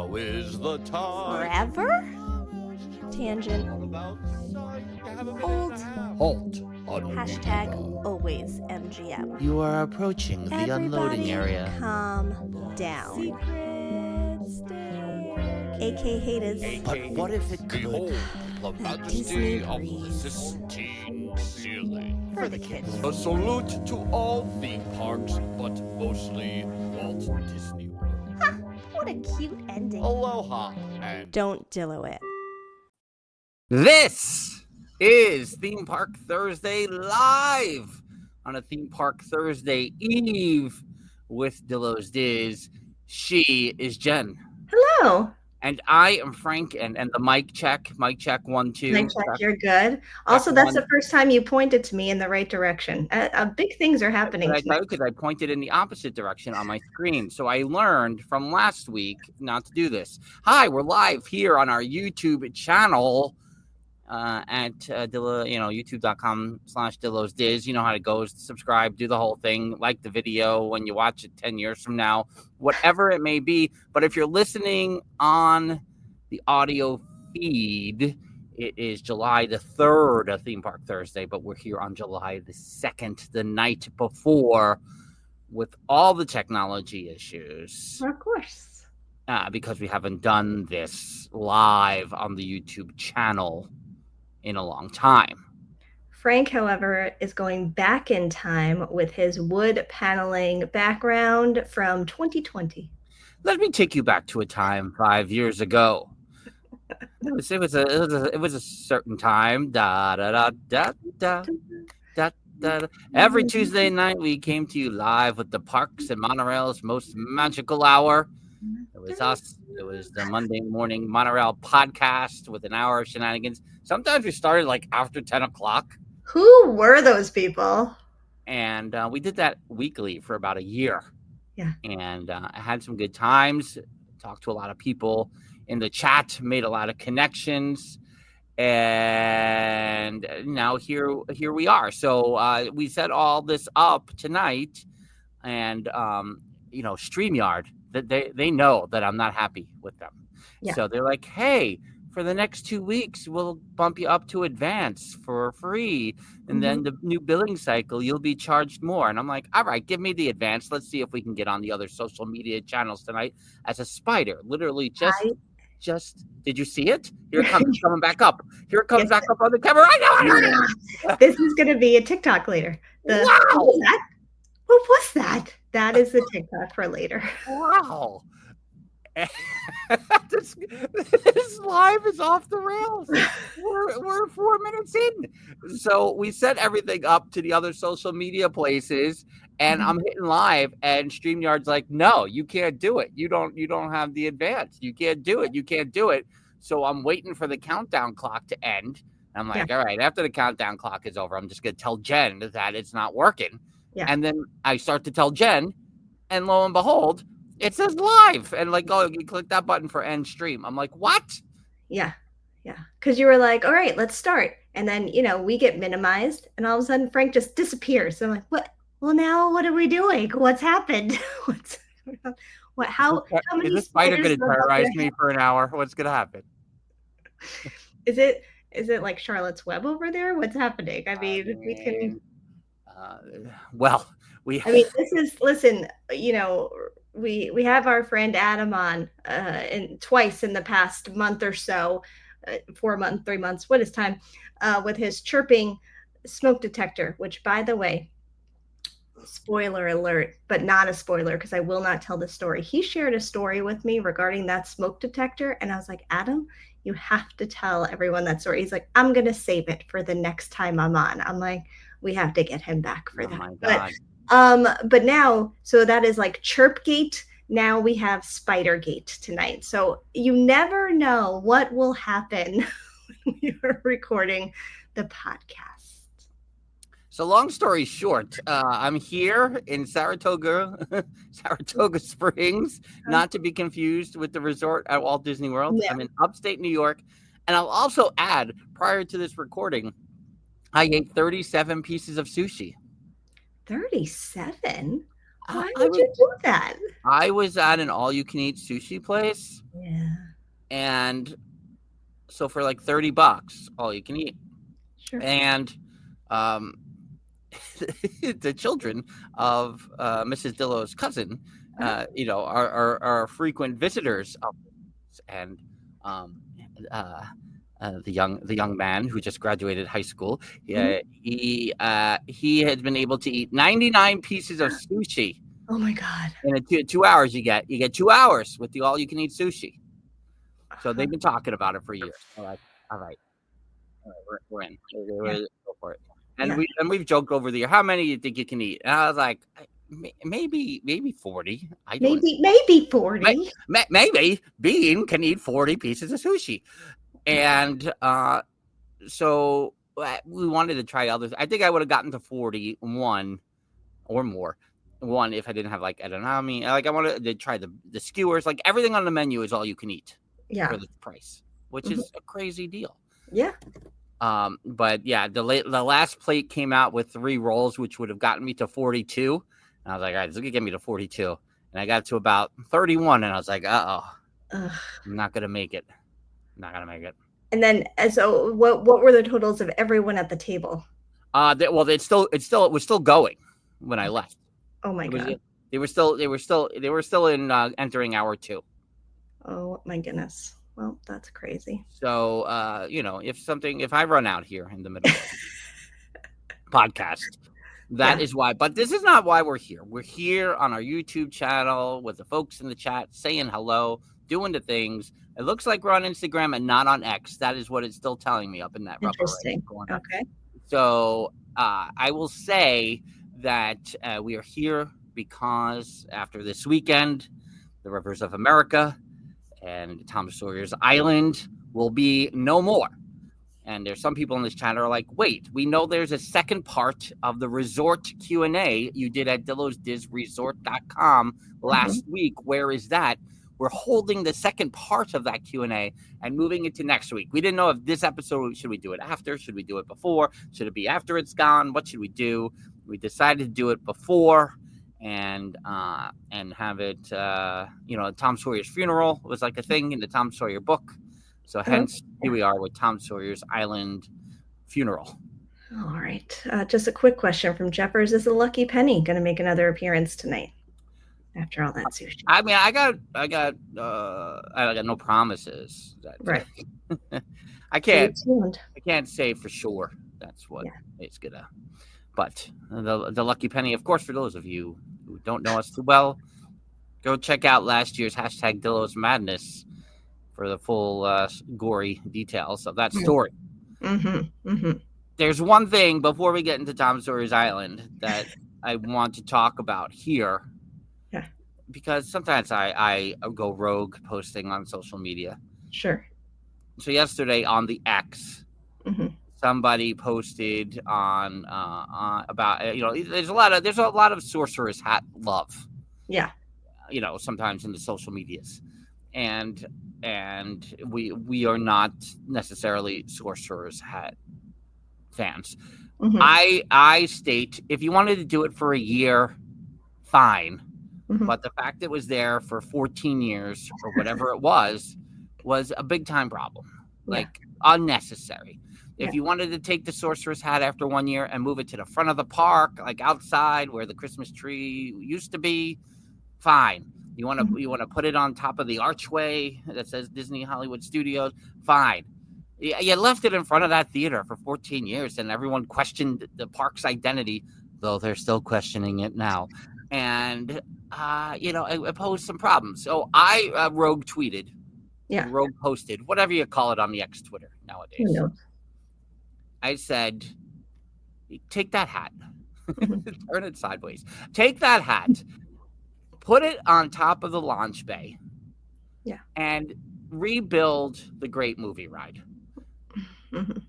Now is the time. Forever? Tangent. Old. Halt. Hashtag always MGM. You are approaching the unloading area. Calm down. AK haters. But what if it could? Behold the majesty of the Sistine Ceiling. For the kids. A salute to all theme parks, but mostly Walt Disney World. Ha! What a cute ending. Aloha and Don't Dillo it. This is Theme Park Thursday live on a Theme Park Thursday Eve with Dillo's Diz. She is Jen. Hello. And I am Frank, and the mic check 1 2. Mic check, you're good. Also, that's the first time you pointed to me in the right direction. Big things are happening. Because I pointed in the opposite direction on my screen. So I learned from last week not to do this. Hi, we're live here on our YouTube channel at Dillo, youtube.com/Dillo's Diz. You know how it goes. Subscribe, do the whole thing, like the video when you watch it 10 years from now, whatever it may be. But if you're listening on the audio feed, it is July the 3rd of Theme Park Thursday, but we're here on July the 2nd, the night before, with all the technology issues. Of course. Because we haven't done this live on the YouTube channel in a long time. Frank, however, is going back in time with his wood paneling background from 2020. Let me take you back to a time 5 years ago. It was a certain time. Da da da da da da da. Every Tuesday night, we came to you live with the Parks and Monorail's most magical hour. It was us. It was the Monday morning Monorail podcast with an hour of shenanigans. Sometimes we started like after 10 o'clock. Who were those people? And we did that weekly for about a year. Yeah. And I had some good times, talked to a lot of people in the chat, made a lot of connections. And now here we are. So we set all this up tonight. And, StreamYard, that they know that I'm not happy with them. Yeah. So they're like, hey, for the next 2 weeks, we'll bump you up to advance for free. And then the new billing cycle, you'll be charged more. And I'm like, all right, give me the advance. Let's see if we can get on the other social media channels tonight as a spider. Literally just did you see it? Here it comes, coming back up. Here it comes back up on the camera right now. This is going to be a TikTok later. Wow. What was that? That is the TikTok for later. Wow. This live is off the rails. We're 4 minutes in. So we set everything up to the other social media places, and I'm hitting live, and StreamYard's like, no, you can't do it. You don't have the advance. You can't do it. You can't do it. So I'm waiting for the countdown clock to end. I'm like, all right, after the countdown clock is over, I'm just going to tell Jen that it's not working. Yeah. And then I start to tell Jen, and lo and behold, it says live. And like, oh, you click that button for end stream. I'm like, what? Yeah. Because you were like, all right, let's start. And then, we get minimized. And all of a sudden, Frank just disappears. So I'm like, what? Well, now what are we doing? What's happened? How many is this spider going to spiders terrorize me for an hour? What's going to happen? Is it like Charlotte's Web over there? What's happening? I mean, we can... this is, listen, we have our friend Adam on twice in the past month or so, 4 months, 3 months, what is time, with his chirping smoke detector, which, by the way, spoiler alert, but not a spoiler because I will not tell the story. He shared a story with me regarding that smoke detector, and I was like, Adam, you have to tell everyone that story. He's like, I'm going to save it for the next time I'm on. I'm like, we have to get him back for that. My God. But now, so that is like Chirpgate. Now we have Spidergate tonight. So you never know what will happen when we are recording the podcast. So long story short, I'm here in Saratoga Springs, not to be confused with the resort at Walt Disney World. Yeah. I'm in upstate New York. And I'll also add, prior to this recording, I ate 37 pieces of sushi. 37? Why I would you do that? I was at an all-you-can-eat sushi place, Yeah, and so for like $30, all you can eat, sure. and the children of Mrs. Dillo's cousin, are frequent visitors of this, and the young man who just graduated high school, he had been able to eat 99 pieces of sushi. Oh my God. In 2 hours, you get 2 hours with the all-you-can-eat sushi. So they've been talking about it for years. All right, we're in. Go for it. And we've joked over the year, how many do you think you can eat? And I was like, maybe 40. Maybe 40. Maybe Bean can eat 40 pieces of sushi. And so we wanted to try others. I think I would have gotten to 41 or more. One, if I didn't have like edamame. Like I wanted to try the skewers. Like everything on the menu is all you can eat for the price, which is a crazy deal. Yeah. But yeah, the last plate came out with 3 rolls, which would have gotten me to 42. And I was like, all right, this will get me to 42. And I got to about 31, and I was like, I'm not gonna make it. And then, so what were the totals of everyone at the table? It was still going when I left. Oh my God. They were still in entering hour 2. Oh my goodness. Well, that's crazy. So, if I run out here in the middle of the podcast, that is why. But this is not why we're here. We're here on our YouTube channel with the folks in the chat saying hello, doing the things. It looks like we're on Instagram and not on X. That is what it's still telling me up in that rubber. Interesting. Okay. So I will say that we are here because after this weekend, the Rivers of America and Tom Sawyer's Island will be no more. And there's some people in this chat are like, wait, we know there's a second part of the resort Q&A you did at DillosDizResort.com last week. Where is that? We're holding the second part of that Q&A and moving it to next week. We didn't know if this episode, should we do it after? Should we do it before? Should it be after it's gone? What should we do? We decided to do it before and have it, Tom Sawyer's funeral was like a thing in the Tom Sawyer book. So hence, here we are with Tom Sawyer's Island funeral. All right. Just a quick question from Jeffers. Is the Lucky Penny going to make another appearance tonight after all that sushi? I mean, I got no promises. Right. I can't say for sure that's what it's gonna. But the Lucky Penny, of course, for those of you who don't know us too well, go check out last year's #Dillo's Madness for the full gory details of that story. There's one thing before we get into Tom Sawyer's Island that I want to talk about here. Yeah. Because sometimes I go rogue posting on social media. Sure. So yesterday on the X, somebody posted on about there's a lot of sorcerer's hat love. Yeah. Sometimes in the social medias, and we are not necessarily sorcerer's hat fans. I state if you wanted to do it for a year, fine. But the fact it was there for 14 years or whatever it was a big time problem, like unnecessary. If you wanted to take the sorcerer's hat after 1 year and move it to the front of the park, like outside where the Christmas tree used to be, fine. You want to put it on top of the archway that says Disney Hollywood Studios, fine. You left it in front of that theater for 14 years, and everyone questioned the park's identity, though they're still questioning it now. And it posed some problems. So I rogue tweeted, rogue posted, whatever you call it on the X Twitter nowadays. I said, take that hat, turn it sideways, take that hat, put it on top of the launch bay, and rebuild the Great Movie Ride.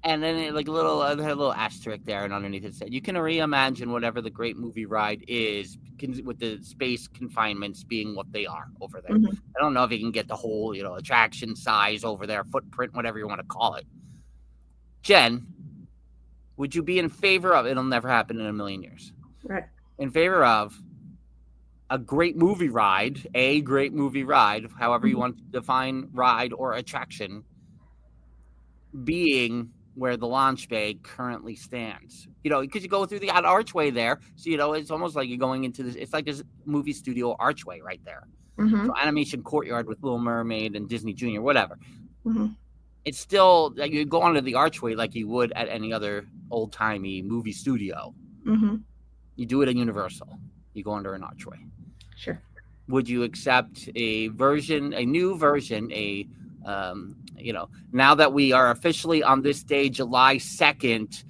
And then it, like a little asterisk there, and underneath it said, you can reimagine whatever the Great Movie Ride is with the space confinements being what they are over there. I don't know if you can get the whole, attraction size over there, footprint, whatever you want to call it. Jen, would you be in favor of, it'll never happen in a million years, right? In favor of a great movie ride, however you want to define ride or attraction, being where the launch bay currently stands. Because you go through the archway there. So, it's almost like you're going into this. It's like this movie studio archway right there. Mm-hmm. So Animation Courtyard with Little Mermaid and Disney Junior, whatever. Mm-hmm. It's still like you go onto the archway like you would at any other old-timey movie studio. Mm-hmm. You do it at Universal. You go under an archway. Sure. Would you accept a new version, now that we are officially on this day, July 2nd,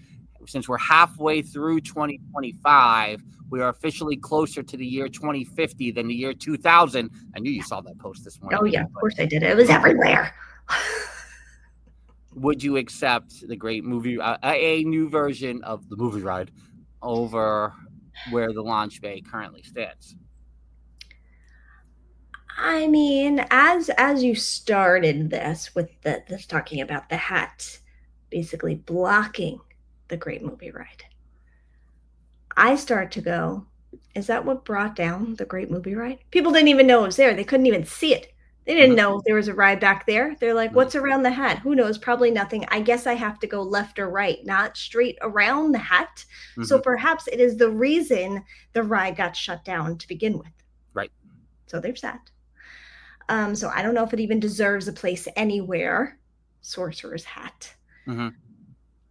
since we're halfway through 2025, we are officially closer to the year 2050 than the year 2000. I knew you saw that post this morning. Oh, yeah, of course I did. It was everywhere. Would you accept the great movie, a new version of the movie ride over where the launch bay currently stands? I mean, as you started this with this talking about the hat basically blocking the great movie ride, I start to go, is that what brought down the great movie ride? People didn't even know it was there. They couldn't even see it. They didn't know there was a ride back there. They're like, what's around the hat? Who knows? Probably nothing. I guess I have to go left or right, not straight around the hat. Mm-hmm. So perhaps it is the reason the ride got shut down to begin with. Right. So there's that. So I don't know if it even deserves a place anywhere. Sorcerer's Hat. Mm-hmm.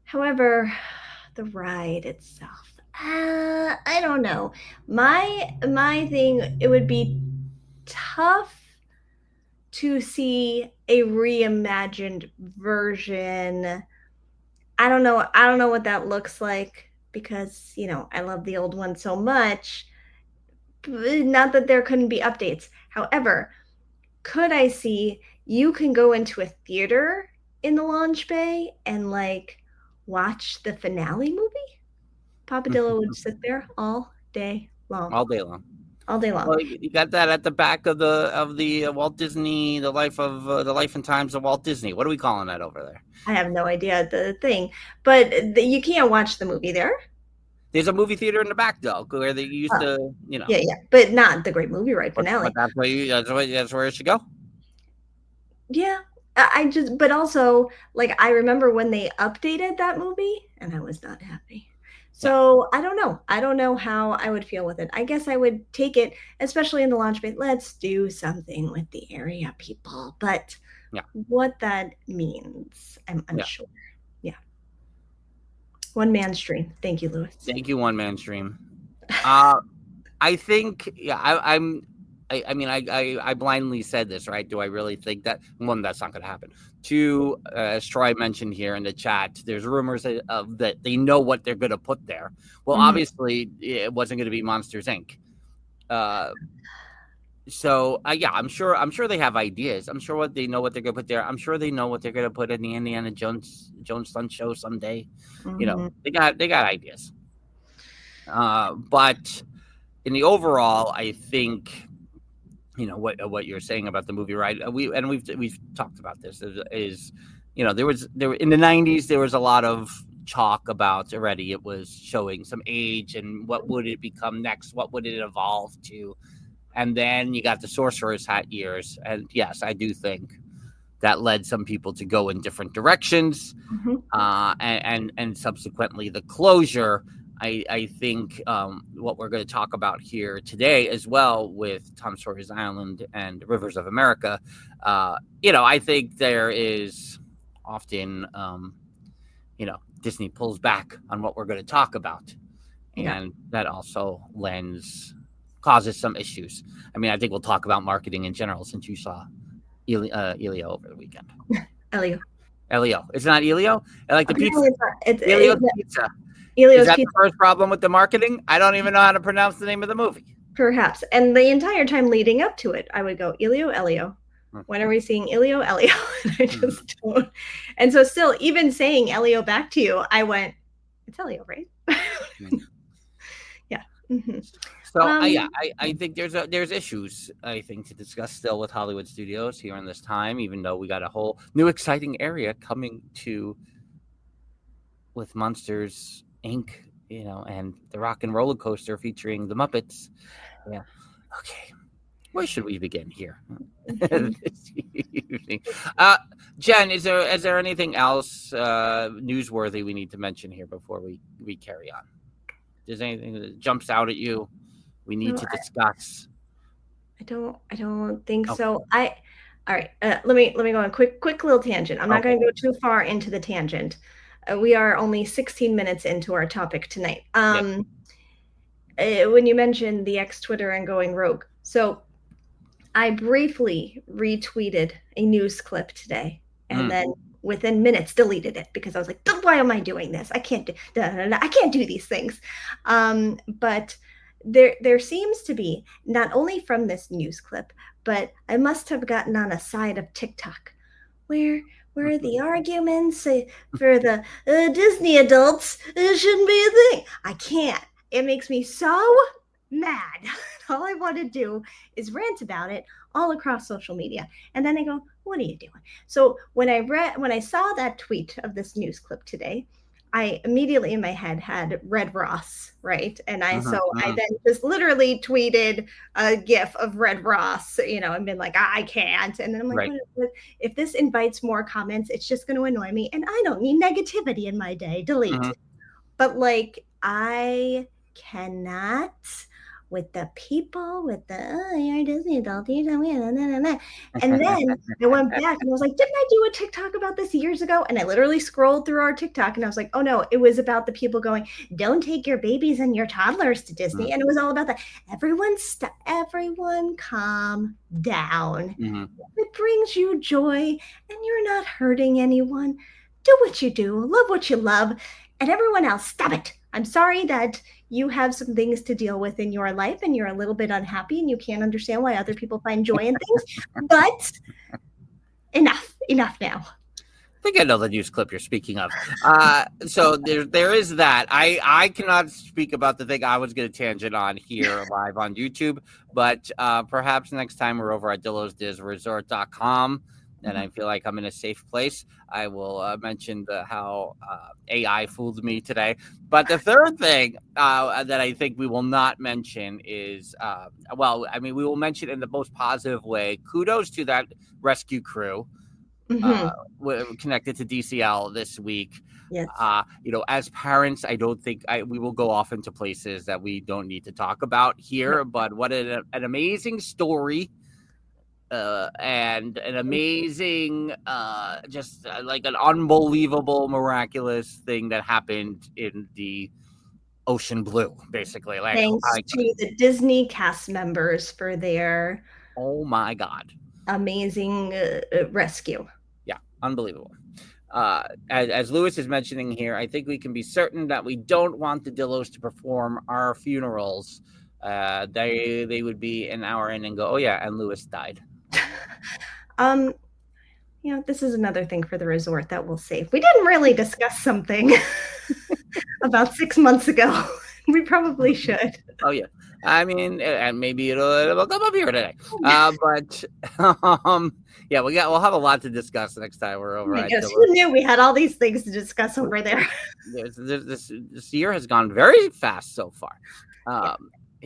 However, the ride itself, I don't know. My thing, it would be tough to see a reimagined version. I don't know what that looks like because, I love the old one so much. Not that there couldn't be updates. However, could I see you can go into a theater in the launch bay and watch the finale movie? Papa Dillo would sit there all day long. All day long. All day long. Well, you got that at the back of the Walt Disney, the life and times of Walt Disney. What are we calling that over there? I have no idea the thing, but you can't watch the movie there. There's a movie theater in the back though, where they used to, Yeah, but not the great movie ride finale. But that's where it should go. Yeah, but also I remember when they updated that movie, and I was not happy. So I don't know. I don't know how I would feel with it. I guess I would take it, especially in the launch bay. Let's do something with the area people. But what that means, I'm unsure. Yeah. One man stream. Thank you, Louis. Thank you, one man stream. I think, I blindly said this, right? Do I really think that? One, that's not going to happen. Two, as Troy mentioned here in the chat, there's rumors that they know what they're going to put there. Well, obviously, it wasn't going to be Monsters, Inc. I'm sure they have ideas. I'm sure they know what they're going to put there. I'm sure they know what they're going to put in the Indiana Jones Stunt Show someday. They got ideas. But in the overall, I think, what you're saying about the movie ride, we've talked about this is there in the 90s there was a lot of talk about already. It was showing some age and what would it become next, what would it evolve to, and then you got the Sorcerer's Hat years, and yes, I do think that led some people to go in different directions, and subsequently the closure. I think what we're going to talk about here today as well with Tom Sawyer's Island and Rivers of America, I think there is often, Disney pulls back on what we're going to talk about. And that also causes some issues. I mean, I think we'll talk about marketing in general since you saw Elio over the weekend. Elio. It's not Elio? I like the pizza. Elio's pizza. Is that the first problem with the marketing? I don't even know how to pronounce the name of the movie. Perhaps. And the entire time leading up to it, I would go, Elio. When are we seeing Elio? And I just don't. And so still, even saying Elio back to you, I went, it's Elio, right? Yeah. Mm-hmm. So I think there's issues, I think, to discuss still with Hollywood Studios here in this time, even though we got a whole new exciting area coming to with Monsters Inc., and the Rock and Roller Coaster featuring the Muppets. Yeah. Okay. Where should we begin here this evening? Jen, is there anything else newsworthy we need to mention here before we carry on? Is there anything that jumps out at you we need to discuss? I don't think Okay. so. All right. Let me go on a quick little tangent. I'm not going to go too far into the tangent. We are only 16 minutes into our topic tonight. When you mentioned the ex Twitter and going rogue, so I briefly retweeted a news clip today, and then within minutes deleted it because I was like, "Why am I doing this? I can't do I can't do these things." But there seems to be, not only from this news clip, but I must have gotten on a side of TikTok where the arguments for the Disney adults shouldn't be a thing. I can't. It makes me so mad. All I want to do is rant about it all across social media. And then I go, what are you doing? So when I saw that tweet of this news clip today, I immediately in my head had Red Ross, right? And I then just literally tweeted a gif of Red Ross, and been like, I can't. And then I'm like, if this invites more comments, it's just going to annoy me. And I don't need negativity in my day. Delete. But like, I cannot with the people, with the, you're a Disney adult, you tell me, and then I went back and I was like, didn't I do a TikTok about this years ago? And I literally scrolled through our TikTok and I was like, oh no, it was about the people going, don't take your babies and your toddlers to Disney. And it was all about that. Everyone calm down. It brings you joy and you're not hurting anyone. Do what you do, love what you love, and everyone else, stop it. I'm sorry that you have some things to deal with in your life and you're a little bit unhappy and you can't understand why other people find joy in things, but enough now. I think I know the news clip you're speaking of. So there is that. I cannot speak about the thing I was going to tangent on here live on YouTube, but perhaps next time we're over at DillosDizResort.com and I feel like I'm in a safe place, I will mention how AI fooled me today. But the third thing that I think we will not mention is, we will mention in the most positive way. Kudos to that rescue crew connected to DCL this week. Yes. As parents, I don't think we will go off into places that we don't need to talk about here. But what an amazing story. And an amazing, like an unbelievable, miraculous thing that happened in the Ocean Blue, basically. Like, thanks to the Disney cast members for their oh my god, amazing rescue. Yeah, unbelievable. As Lewis is mentioning here, I think we can be certain that we don't want the Dillos to perform our funerals. They would be an hour in and go, oh yeah, and Lewis died. This is another thing for the resort that we'll save. We didn't really discuss something about 6 months ago. We probably should. Oh yeah, I mean, and maybe it'll come up here today. But we'll have a lot to discuss next time we're over. Who knew we had all these things to discuss over there? This year has gone very fast so far.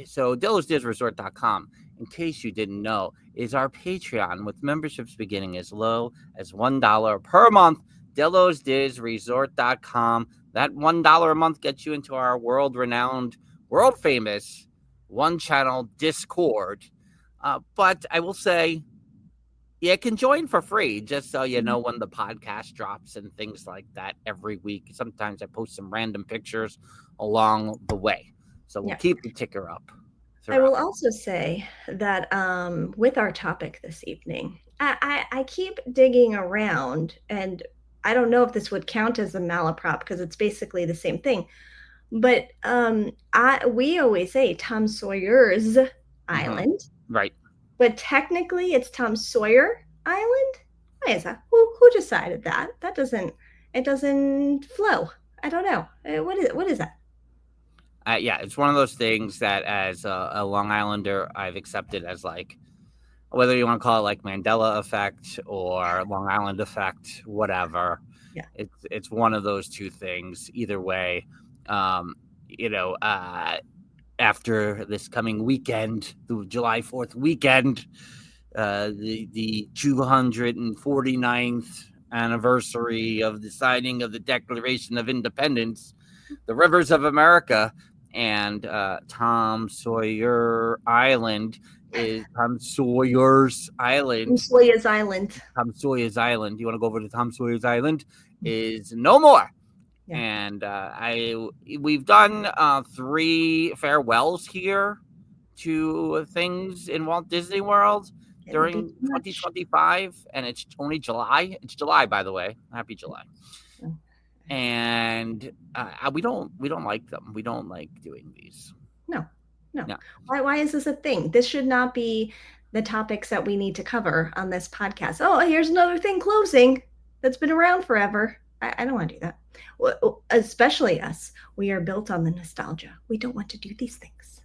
So DillosDizResort.com, in case you didn't know, is our Patreon with memberships beginning as low as $1 per month. DillosDizResort.com. That $1 a month gets you into our world-renowned, world-famous one-channel Discord. But I will say, you can join for free, just so you know when the podcast drops and things like that every week. Sometimes I post some random pictures along the way. So we'll keep the ticker up. I will also say that with our topic this evening, I keep digging around, and I don't know if this would count as a malaprop because it's basically the same thing. But we always say Tom Sawyer's Island. Right. But technically it's Tom Sawyer Island? Why is that? Who decided that? It doesn't flow. I don't know. What is that? It's one of those things that as a Long Islander, I've accepted as like, whether you want to call it like Mandela effect or Long Island effect, whatever. Yeah. It's one of those two things. Either way, after this coming weekend, the July 4th weekend, the 249th anniversary of the signing of the Declaration of Independence, the rivers of America, and Tom Sawyer's Island. Tom Sawyer's Island. You want to go over to Tom Sawyer's Island? Is no more. Yeah. And we've done 3 farewells here to things in Walt Disney World during 2025, and it's only July. It's July, by the way. Happy July. And we don't like them. We don't like doing these. No. Why is this a thing? This should not be the topics that we need to cover on this podcast. Oh, here's another thing closing that's been around forever. I don't want to do that. Well, especially us. We are built on the nostalgia. We don't want to do these things.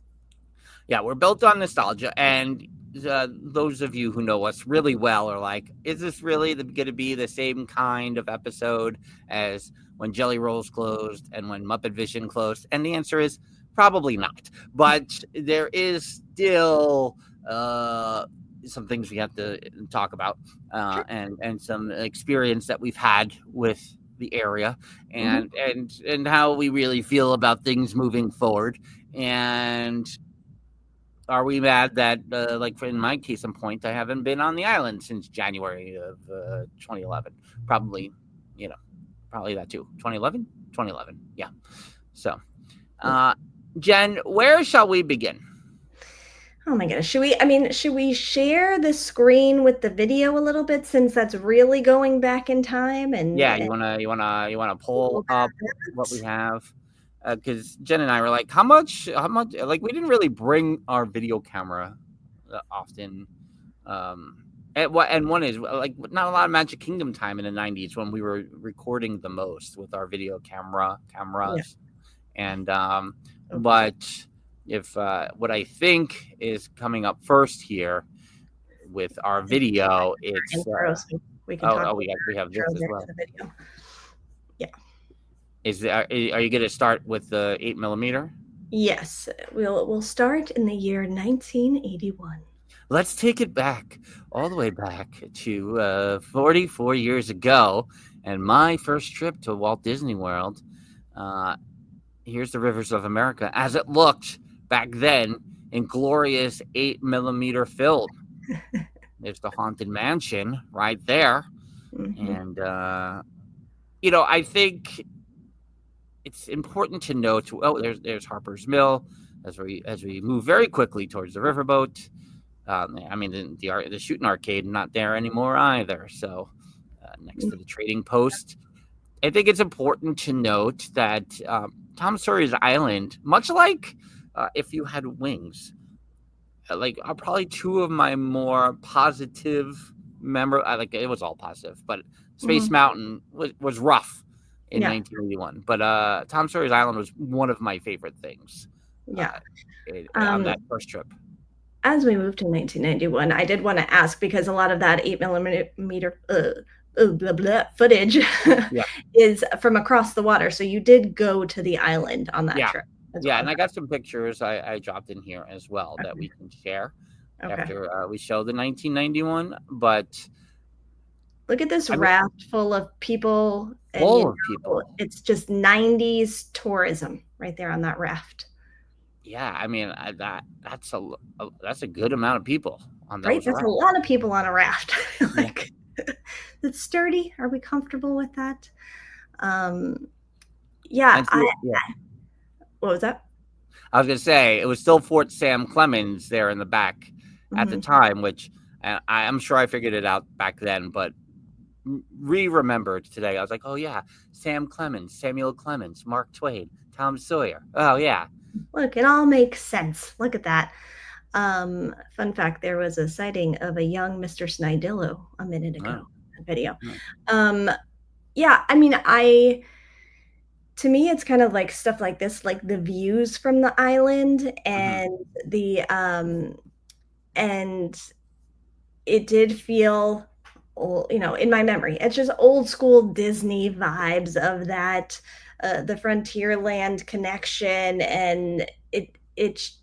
Yeah, we're built on nostalgia. And those of you who know us really well are like, is this really going to be the same kind of episode as when Jelly Rolls closed and when Muppet Vision closed? And the answer is probably not. But there is still some things we have to talk about and some experience that we've had with the area and how we really feel about things moving forward. And are we mad that, like in my case in point, I haven't been on the island since January of 2011? Probably that too. 2011? 2011, yeah. So, Jen, where shall we begin? Oh my goodness. Should we share the screen with the video a little bit, since that's really going back in time? And you wanna pull up what we have? Because Jen and I were like, how much? Like, we didn't really bring our video camera often. And one is like not a lot of Magic Kingdom time in the 90s when we were recording the most with our video cameras. Yeah. And but if what I think is coming up first here with our video, it's we have this as well. Yeah. Are you going to start with the 8mm? Yes, we'll start in the year 1981. Let's take it back, all the way back to 44 years ago, and my first trip to Walt Disney World. Here's the rivers of America as it looked back then in glorious 8mm film. There's the Haunted Mansion right there. Mm-hmm. And, I think it's important to note, there's Harper's Mill as we move very quickly towards the riverboat. The shooting arcade, not there anymore either. So next to the trading post, I think it's important to note that Tom Sawyer's Island, much like If You Had Wings, are probably 2 of my more positive memories. It was all positive, but Space Mountain was rough in 1981. But Tom Sawyer's Island was one of my favorite things. On that first trip. As we moved to 1991, I did want to ask, because a lot of that 8mm footage is from across the water. So you did go to the island on that trip. Yeah, and I got some pictures I dropped in here as well that we can share after we show the 1991. But look at this raft full of people. It's just 90s tourism right there on that raft. Yeah, that's a good amount of people on those. Right, that's a lot of people on a raft. It's sturdy. Are we comfortable with that? What was that? I was going to say, it was still Fort Sam Clemens there in the back at the time, which I'm sure I figured it out back then, but remembered today. I was like, oh yeah, Sam Clemens, Samuel Clemens, Mark Twain, Tom Sawyer. Oh yeah. Look, it all makes sense. Look at that. Fun fact, there was a sighting of a young Mr. Dillo a minute ago. A video. To me, it's kind of like stuff like this, like the views from the island and and it did feel, in my memory, it's just old school Disney vibes of that, the Frontierland connection. And it's,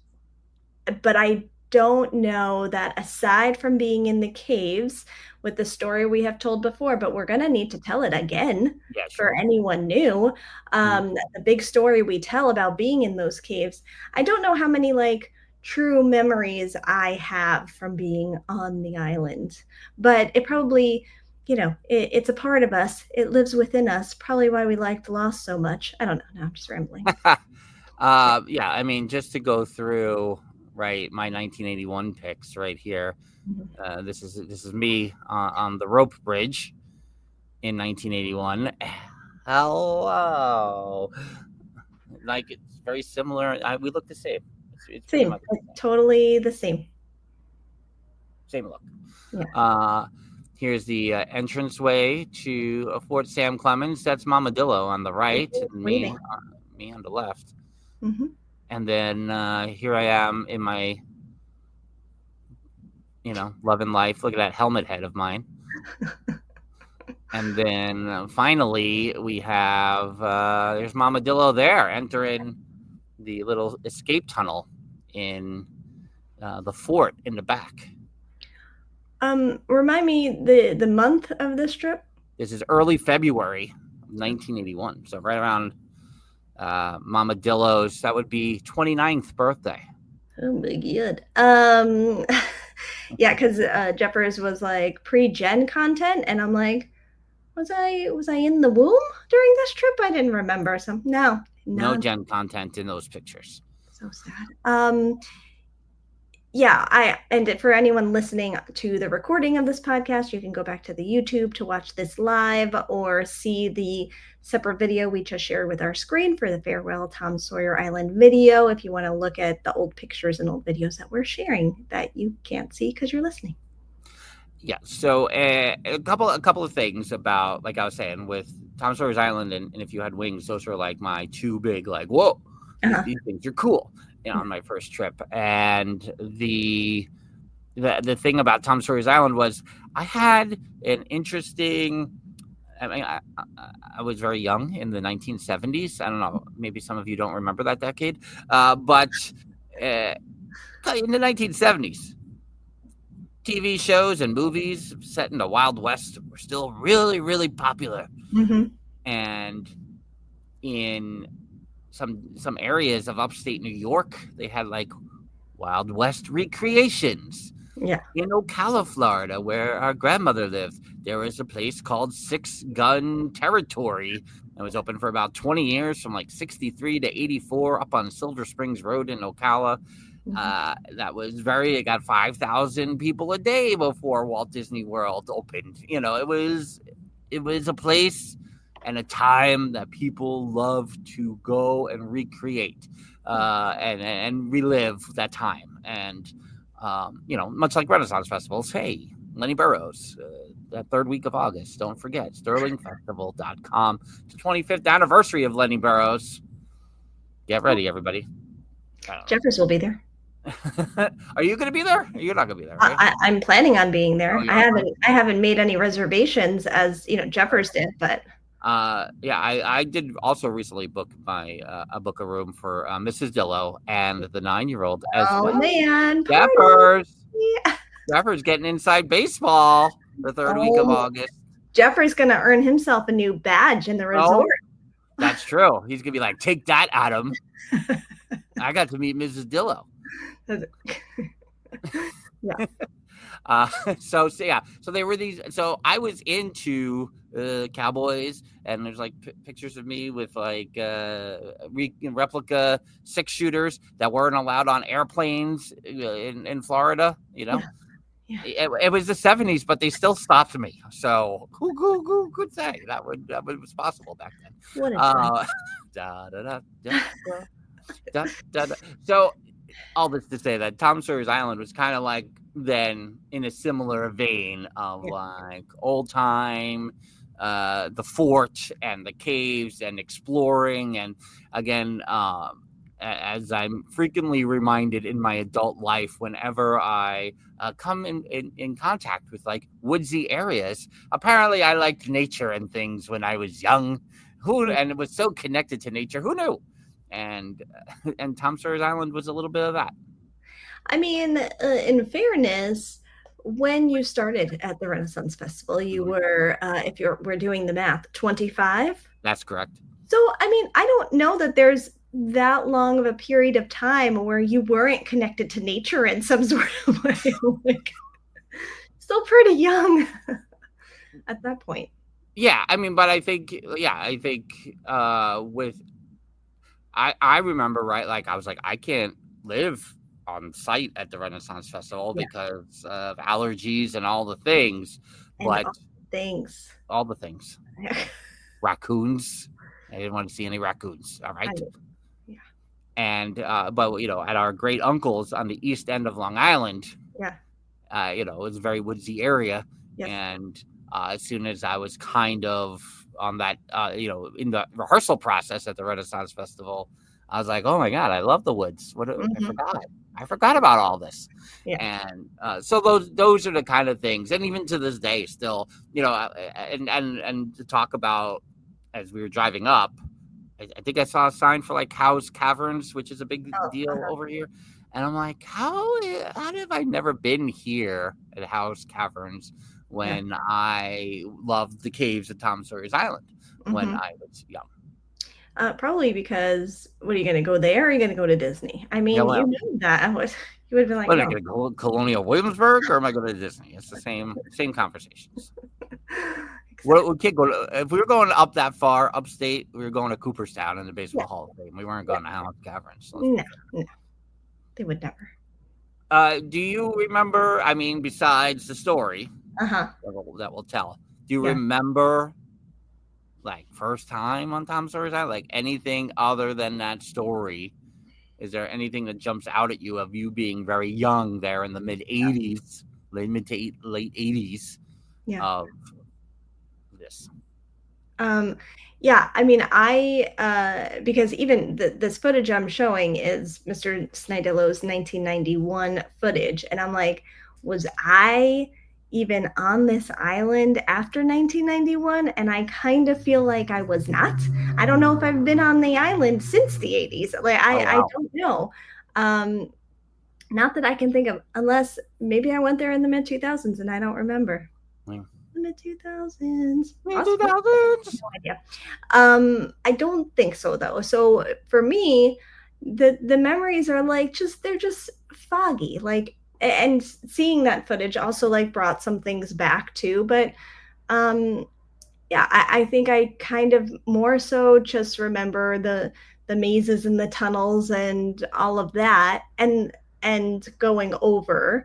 but I don't know that aside from being in the caves with the story we have told before, but we're going to need to tell it again Yeah, for sure. anyone new. The big story we tell about being in those caves. I don't know how many like true memories I have from being on the island, but it probably, it's a part of us. It lives within us. Probably why we liked Lost so much. I don't know. No, I'm just rambling. Yeah, I mean, just to go through, right, my 1981 picks right here. Mhm. This is me on the rope bridge in 1981. Hello, like it's very similar. We look the same. It's pretty Same, much like, totally the same. same look. Yeah. Here's the entranceway to Fort Sam Clemens. That's Mama Dillo on the right, and me on the left. Mm-hmm. And then here I am in my, love and life. Look at that helmet head of mine. And then finally we have there's Mama Dillo there entering the little escape tunnel in the fort in the back. Remind me the month of this trip. This is early February 1981, so right around Mama Dillo's, that would be 29th birthday. Oh my god. Yeah, because Jeffers was like pre-gen content, and I'm like, was I in the womb during this trip? I didn't remember. So no gen content in those pictures. So sad. Yeah, and for anyone listening to the recording of this podcast, you can go back to the YouTube to watch this live or see the separate video we just shared with our screen for the Farewell Tom Sawyer Island video if you want to look at the old pictures and old videos that we're sharing that you can't see because you're listening. Yeah, so a couple of things about, like I was saying, with Tom Sawyer's Island and If You Had Wings, those were like my two big, like, whoa, these things are cool. On my first trip. And the thing about Tom Sawyer's Island was I had an interesting, I was very young in the 1970s. I don't know, maybe some of you don't remember that decade, but in the 1970s, TV shows and movies set in the Wild West were still really, really popular. Mm-hmm. And in some areas of upstate New York, they had like Wild West recreations. Yeah. In Ocala, Florida, where our grandmother lived, there was a place called Six Gun Territory. It was open for about 20 years, from like 63 to 84, up on Silver Springs Road in Ocala. That was it got 5,000 people a day before Walt Disney World opened. It was a place and a time that people love to go and recreate and relive that time. And, much like Renaissance festivals, hey, Lenny Burroughs, that third week of August, don't forget, sterlingfestival.com. It's the 25th anniversary of Lenny Burroughs. Get ready, everybody. Jeffers will be there. Are you going to be there? You're not going to be there, right? I'm planning on being there. Oh, I haven't made any reservations as Jeffers did, but I did also recently book book a room for Mrs. Dillo and the 9-year-old as well. Man, Jeffers getting inside baseball the third week of August. Jeffers gonna earn himself a new badge in the resort. That's true. He's gonna be like, take that, Adam. I got to meet Mrs. Dillo. Yeah. So they were these. So I was into cowboys, and there's like pictures of me with like replica 6-shooters that weren't allowed on airplanes in Florida. Yeah. It was the 70s, but they still stopped me. So who could say that was possible back then? What a So all this to say that Tom Sawyer's Island was kind of like then in a similar vein of like old time, the fort and the caves and exploring. And again, as I'm frequently reminded in my adult life, whenever I come in contact with like woodsy areas, apparently I liked nature and things when I was young. And it was so connected to nature. Who knew? and Tom Sawyer's Island was a little bit of that. I mean, in fairness, when you started at the Renaissance Festival, you were, if we're doing the math, 25. That's correct. So, I mean, I don't know that there's that long of a period of time where you weren't connected to nature in some sort of way. Like, still pretty young at that point. Yeah, I mean, but I think I remember, right, like I was like, I can't live on site at the Renaissance Festival because of allergies and all the things. But all the things. Raccoons. I didn't want to see any raccoons. All right. Yeah. And but at our great uncle's on the east end of Long Island, it's a very woodsy area. Yes. And as soon as I was kind of on that, in the rehearsal process at the Renaissance Festival, I was like, oh my God, I love the woods. I forgot about all this. Yeah. And so those are the kind of things. And even to this day still, and to talk about, as we were driving up, I think I saw a sign for like Howe's Caverns, which is a big deal over here. And I'm like, how have I never been here at Howe's Caverns when I loved the caves at Tom Sawyer's Island when I was young? Probably because, what are you going to go there? Or are you going to go to Disney? I mean, you knew that. You would have been like, am I going to go to Colonial Williamsburg or am I going to Disney? It's the same conversations. We can't go if we were going up that far upstate, we were going to Cooperstown in the Baseball Hall of Fame. We weren't going to Howe's Caverns. So no, they would never. Do you remember? I mean, besides the story that we'll tell, do you remember like first time on Tom Sawyer's Island? Like anything other than that story? Is there anything that jumps out at you of you being very young there in the mid '80s, mid to late '80s? Of this. I mean, because even this footage I'm showing is Mr. Snidillo's 1991 footage, and I'm like, was I even on this island after 1991? And I kind of feel like I was not. I don't know if I've been on the island since the 80s. Like I don't know. Not that I can think of, unless maybe I went there in the mid 2000s and I don't remember. Mid 2000s. No idea. I don't think so though. So for me, the memories are like they're just foggy. Like, and seeing that footage also like brought some things back too. But I think I kind of more so just remember the mazes and the tunnels and all of that and going over.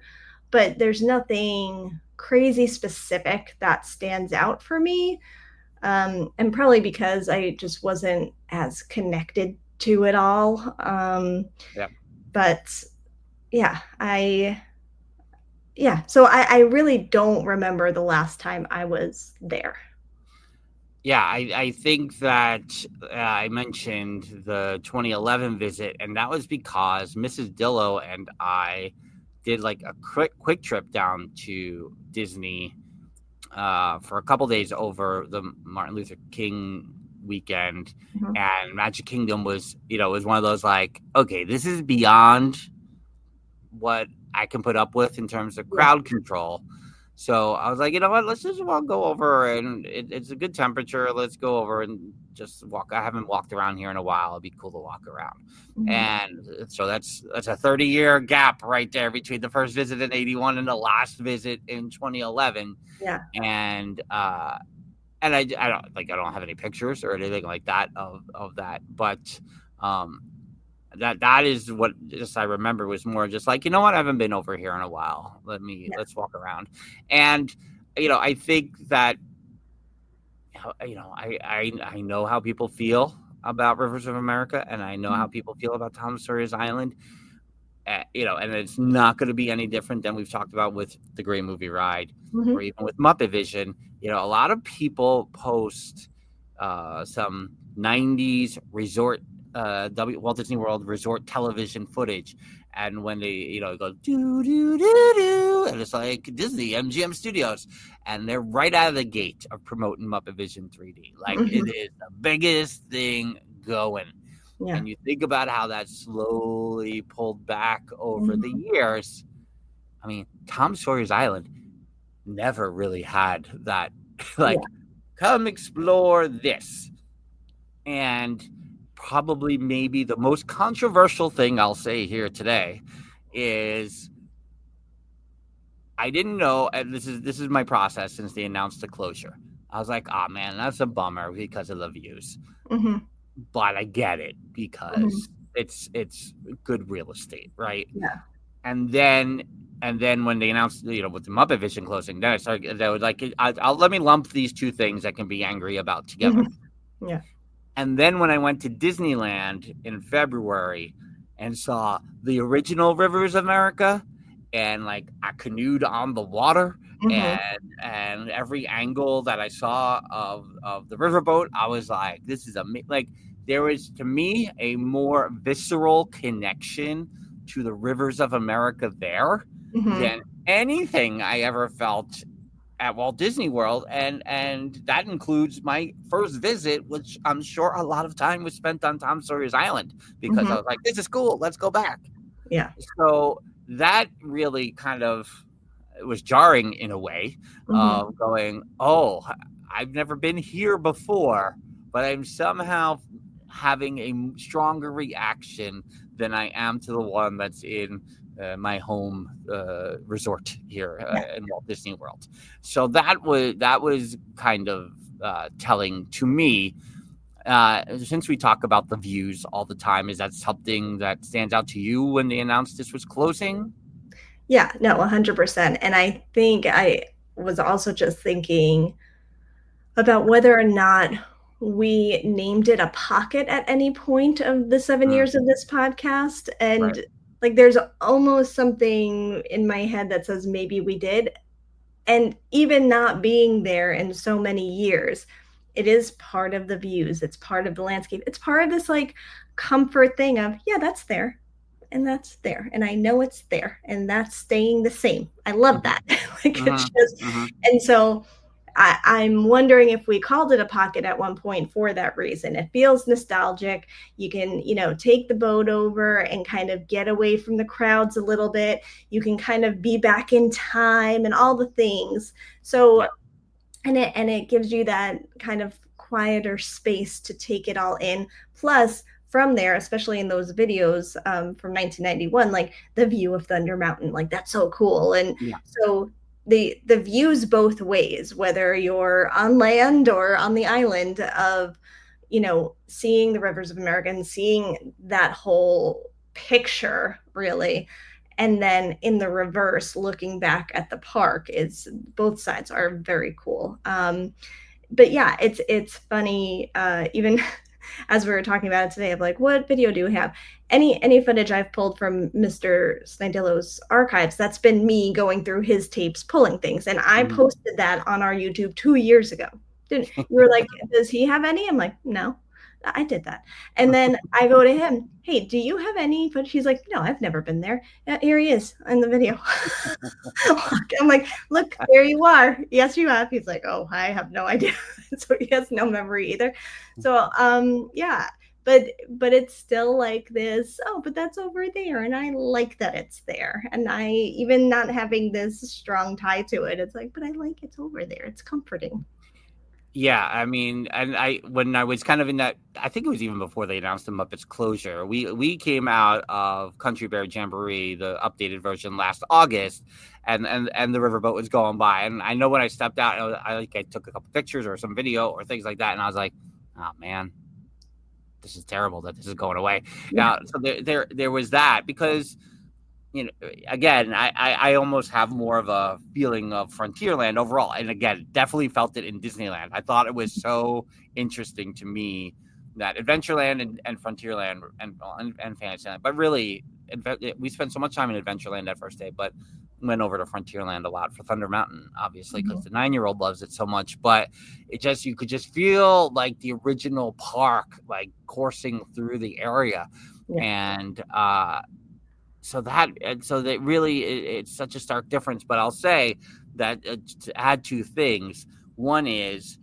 But there's nothing crazy specific that stands out for me, and probably because I just wasn't as connected to it all. But so I really don't remember the last time I was there. I think that I mentioned the 2011 visit, and that was because Mrs. Dillo and I did like a quick trip down to Disney for a couple days over the Martin Luther King weekend. And Magic Kingdom was one of those like, okay, this is beyond what I can put up with in terms of crowd control. So I was like, you know what, let's just go over, and it's a good temperature. Let's go over and just walk. I haven't walked around here in a while. It'd be cool to walk around. And so that's a 30-year gap right there between the first visit in '81 and the last visit in 2011. And I don't have any pictures or anything like that of that, but that is what just I remember was more just like, you know what, I haven't been over here in a while. Let's walk around. And I think that I know how people feel about Rivers of America, and I know how people feel about Tom Sawyer's Island. And it's not going to be any different than we've talked about with the Great Movie Ride, or even with Muppet Vision. A lot of people post some 90s resort Walt Disney World resort television footage, and when they go do do do do, and it's like Disney MGM Studios, and they're right out of the gate of promoting Muppet Vision 3D. Like it is the biggest thing going. Yeah. and you think about how that slowly pulled back over the years. I mean, Tom Sawyer's Island never really had that, like, come explore this. And probably maybe the most controversial thing I'll say here today is I didn't know, and this is my process since they announced the closure. I was like, oh man, that's a bummer because of the views. But I get it because it's good real estate, right? Yeah. And then when they announced, with the Muppet Vision closing, then I started. They was like, I'll let me lump these two things I can be angry about together. Yeah. And then when I went to Disneyland in February and saw the original Rivers of America, and like I canoed on the water, and every angle that I saw of the riverboat, I was like, this is like there was, to me, a more visceral connection to the Rivers of America there than anything I ever felt at Walt Disney World, and that includes my first visit, which I'm sure a lot of time was spent on Tom Sawyer's Island, because I was like, this is cool, let's go back. Yeah. So that really kind of, it was jarring in a way, of going, oh, I've never been here before, but I'm somehow having a stronger reaction than I am to the one that's in my home resort here in Walt Disney World. So that was kind of telling to me. Since we talk about the views all the time, is that something that stands out to you when they announced this was closing? Yeah, no, 100%. And I think I was also just thinking about whether or not we named it a pocket at any point of the 7 years of this podcast. And like, there's almost something in my head that says maybe we did. And even not being there in so many years, it is part of the views. It's part of the landscape. It's part of this like comfort thing of, yeah, that's there. And that's there. And I know it's there. And that's staying the same. I love that. Like it's just, and so I'm wondering if we called it a pocket at one point for that reason. It feels nostalgic. You can, take the boat over and kind of get away from the crowds a little bit. You can kind of be back in time and all the things. So, and it gives you that kind of quieter space to take it all in. Plus, from there, especially in those videos from 1991, like the view of Thunder Mountain, like that's so cool. And so the views both ways, whether you're on land or on the island, of seeing the Rivers of America and seeing that whole picture, really. And then in the reverse, looking back at the park, is both sides are very cool. But yeah, it's funny, even as we were talking about it today, of like, what video do we have? Any footage I've pulled from Mr. Snidillo's archives, that's been me going through his tapes, pulling things. And I posted that on our YouTube 2 years ago. You were like, does he have any? I'm like, no, I did that. And then I go to him, hey, do you have any footage? He's like, no, I've never been there. Here he is in the video. I'm like, look, there you are. Yes, you have. He's like, oh, I have no idea. So he has no memory either. So yeah, but it's still like this, oh, but that's over there, and I like that it's there. And I, even not having this strong tie to it, it's like, but I like it's over there. It's comforting. Yeah, I mean, and when I was kind of in that, I think it was even before they announced the Muppets closure, we came out of Country Bear Jamboree, the updated version, last August, and the riverboat was going by, and I know when I stepped out, I took a couple pictures or some video or things like that, and I was like, oh man, this is terrible that this is going away. Yeah. So there was that, because again, I almost have more of a feeling of Frontierland overall. And again, definitely felt it in Disneyland. I thought it was so interesting to me that Adventureland and Frontierland and Fantasyland, but really, we spent so much time in Adventureland that first day, but went over to Frontierland a lot for Thunder Mountain, obviously, because the 9-year-old loves it so much. But you could just feel like the original park, like coursing through the area. And, So that really, it's such a stark difference. But I'll say that to add two things. One is,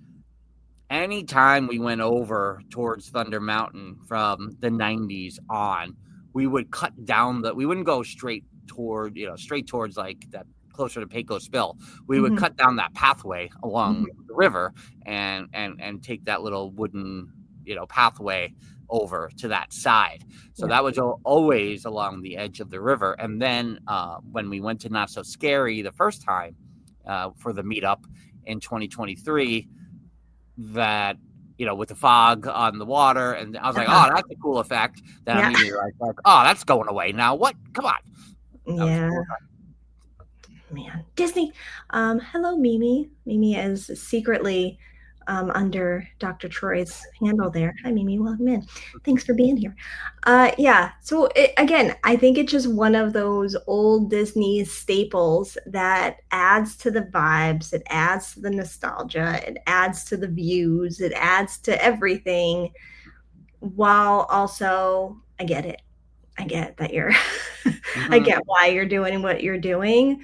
anytime we went over towards Thunder Mountain from the 90s on, we would cut down we wouldn't go straight towards like that closer to Pecos Spill. We would cut down that pathway along the river and take that little wooden, pathway over to that side. So that was always along the edge of the river. And then when we went to Not So Scary the first time for the meetup in 2023, that, with the fog on the water, and I was like, oh, that's a cool effect. Then immediately like, oh, that's going away now. What? Come on. Yeah. Man, Disney. Hello, Mimi. Mimi is secretly under Dr. Troy's handle there. Hi, Mimi. Welcome in. Thanks for being here. So again, I think it's just one of those old Disney staples that adds to the vibes. It adds to the nostalgia. It adds to the views. It adds to everything. While also, I get it. I get that you're, I get why you're doing what you're doing.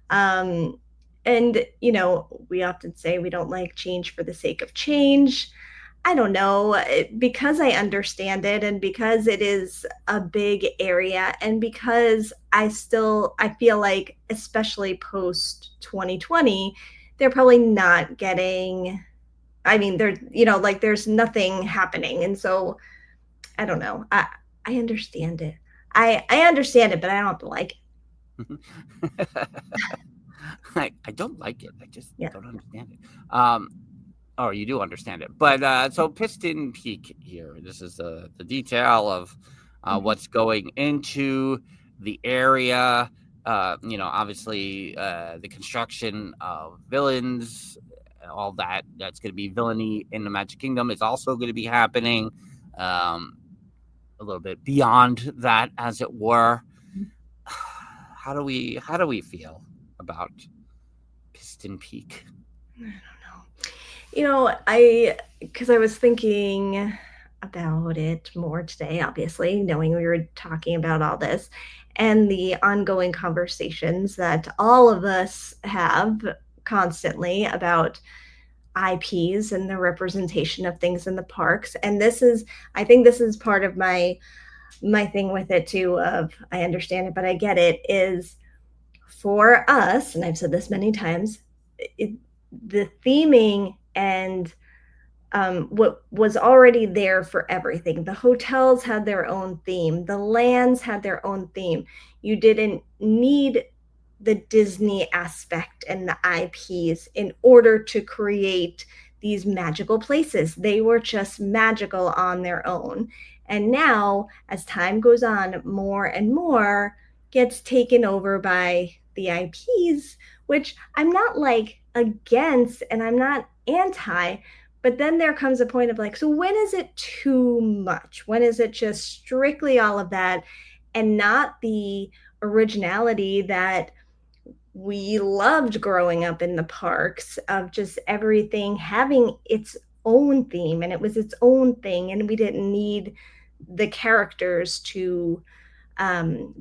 And, we often say we don't like change for the sake of change. I don't know, because I understand it, and because it is a big area, and because I feel like, especially post 2020, they're probably not getting, there's nothing happening. And so I don't know. I understand it. I understand it, but I don't have to like it. I don't like it. I just don't understand it. You do understand it. But so Piston Peak here. This is the detail of what's going into the area. Obviously the construction of villains, all that's going to be villainy in the Magic Kingdom is also going to be happening. A little bit beyond that, as it were. How do we feel about Piston Peak? I don't know. Because I was thinking about it more today, obviously, knowing we were talking about all this and the ongoing conversations that all of us have constantly about IPs and the representation of things in the parks. And I think this is part of my thing with it too, of I understand it, but I get it, is for us, and I've said this many times, the theming and what was already there for everything. The hotels had their own theme. The lands had their own theme. You didn't need the Disney aspect and the IPs in order to create these magical places. They were just magical on their own. And now, as time goes on, more and more gets taken over by the IPs, which I'm not like against and I'm not anti, but then there comes a point of like, so when is it too much? When is it just strictly all of that and not the originality that we loved growing up in the parks, of just everything having its own theme and it was its own thing, and we didn't need the characters to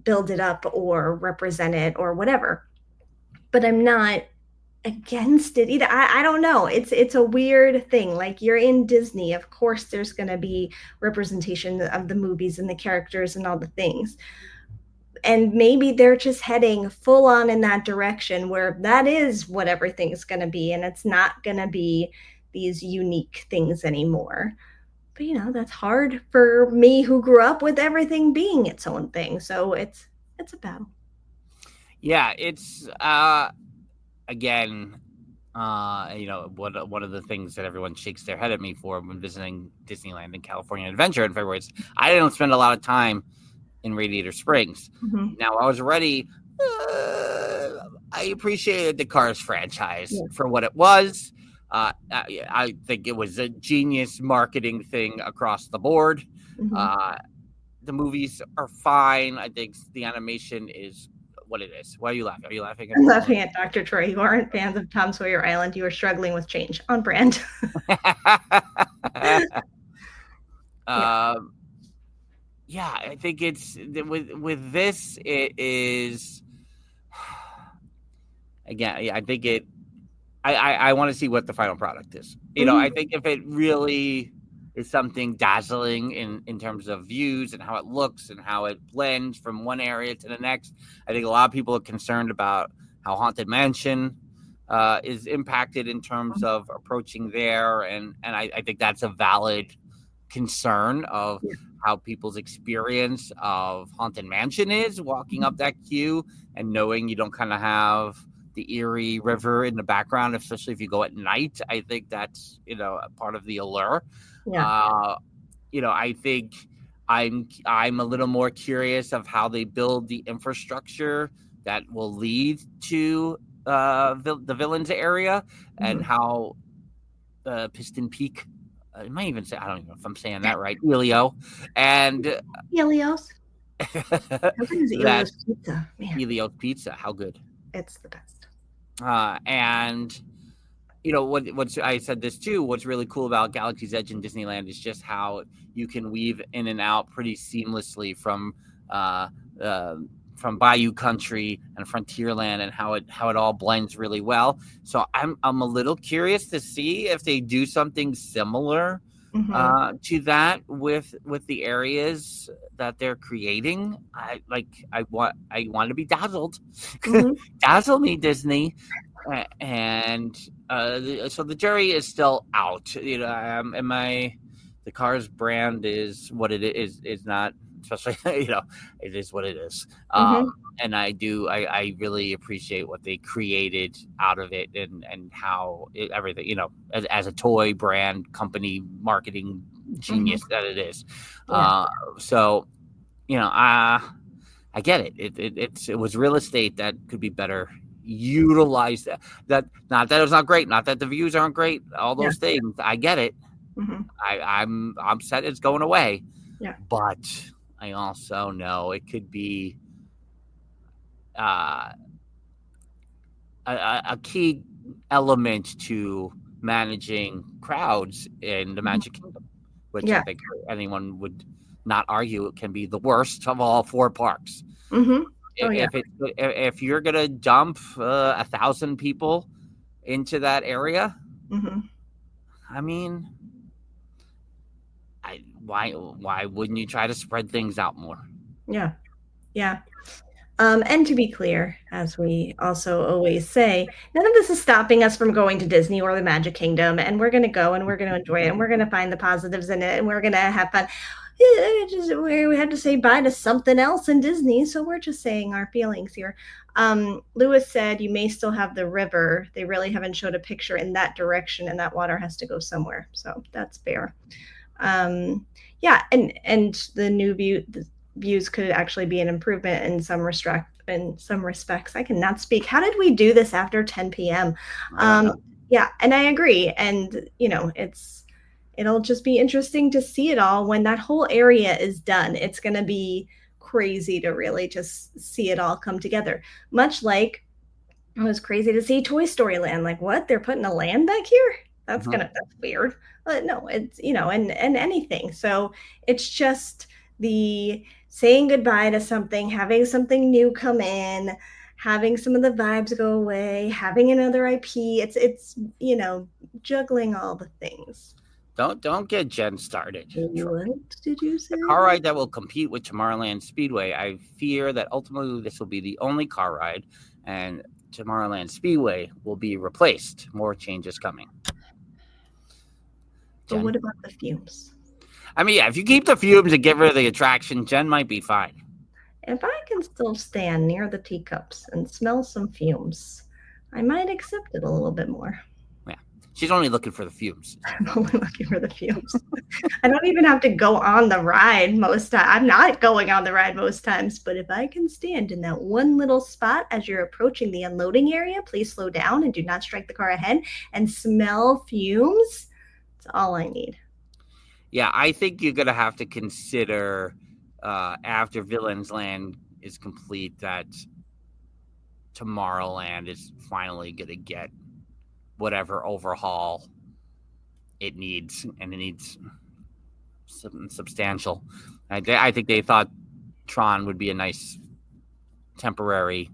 build it up or represent it or whatever. But I'm not against it either. I don't know. It's a weird thing. Like, you're in Disney, of course there's going to be representation of the movies and the characters and all the things. And maybe they're just heading full on in that direction where that is what everything's going to be. And it's not going to be these unique things anymore. But, that's hard for me who grew up with everything being its own thing. So it's a battle. Yeah, it's, again, one of the things that everyone shakes their head at me for when visiting Disneyland and California Adventure in February is I didn't spend a lot of time in Radiator Springs. Mm-hmm. Now, I was ready. I appreciated the Cars franchise for what it was. I think it was a genius marketing thing across the board. Mm-hmm. The movies are fine. I think the animation is what it is. Why are you laughing? Are you laughing? I'm laughing at Dr. Troy. You aren't fans of Tom Sawyer Island. You are struggling with change. On brand. Yeah, I think it's with this. It is again. I think I want to see what the final product is. You know, I think if it really is something dazzling in terms of views and how it looks and how it blends from one area to the next, I think a lot of people are concerned about how Haunted Mansion is impacted in terms of approaching there. And I think that's a valid concern of how people's experience of Haunted Mansion is walking up that queue and knowing you don't kind of have the Erie River in the background, especially if you go at night. I think that's, you know, a part of the allure. Yeah. You know, I think I'm a little more curious of how they build the infrastructure that will lead to the villains area and how Piston Peak, I might even say, I don't even know if I'm saying that right, Elio, and Helios. How good is Elio's pizza? Man, Elio's Pizza, how good. it's the best. And you know what's I said this too. What's really cool about Galaxy's Edge and Disneyland is just how you can weave in and out pretty seamlessly from Bayou Country and Frontierland, and how it all blends really well. So I'm a little curious to see if they do something similar to that with the areas that they're creating. I want to be dazzled. Dazzle me, Disney. And so the jury is still out. You know, the Cars brand is what it is not, especially, you know, it is what it is. And I really appreciate what they created out of it and how everything, you know, as a toy brand company marketing genius that it is. So, you know, I get it. It was real estate that could be better utilized. That not that it was not great, not that the views aren't great, all those things. I get it. I'm upset it's going away. But I also know it could be a key element to managing crowds in the Magic Kingdom, which I think anyone would not argue it can be the worst of all 4 parks. If you're gonna dump 1,000 people into that area, I mean, why wouldn't you try to spread things out more? And to be clear, as we also always say, none of this is stopping us from going to Disney or the Magic Kingdom, and we're going to go and we're going to enjoy it and we're going to find the positives in it and we're going to have fun. We had to say bye to something else in Disney, so we're just saying our feelings here. Lewis said you may still have the river. They really haven't showed a picture in that direction, and that water has to go somewhere. So that's fair. And the new views could actually be an improvement in some respects. I cannot speak. How did we do this after 10 p.m.? And I agree. And you know, it'll just be interesting to see it all when that whole area is done. It's going to be crazy to really just see it all come together. Much like it was crazy to see Toy Story Land. Like, what? They're putting a land back here? That's weird. But no, it's, you know, and anything. So it's just the saying goodbye to something, having something new come in, having some of the vibes go away, having another IP. It's you know, juggling all the things. Don't get Jen started. What did you say? The car ride that will compete with Tomorrowland Speedway. I fear that ultimately this will be the only car ride, and Tomorrowland Speedway will be replaced. More changes coming. But what about the fumes? I mean, yeah, if you keep the fumes and get rid of the attraction, Jen might be fine. If I can still stand near the teacups and smell some fumes, I might accept it a little bit more. Yeah, she's only looking for the fumes. I'm only looking for the fumes. I don't even have to go on the ride most times. I'm not going on the ride most times, but if I can stand in that one little spot as you're approaching the unloading area, please slow down and do not strike the car ahead and smell fumes. That's all I need. Yeah, I think you're going to have to consider after Villains Land is complete that Tomorrowland is finally going to get whatever overhaul it needs, and it needs something substantial. I think they thought Tron would be a nice temporary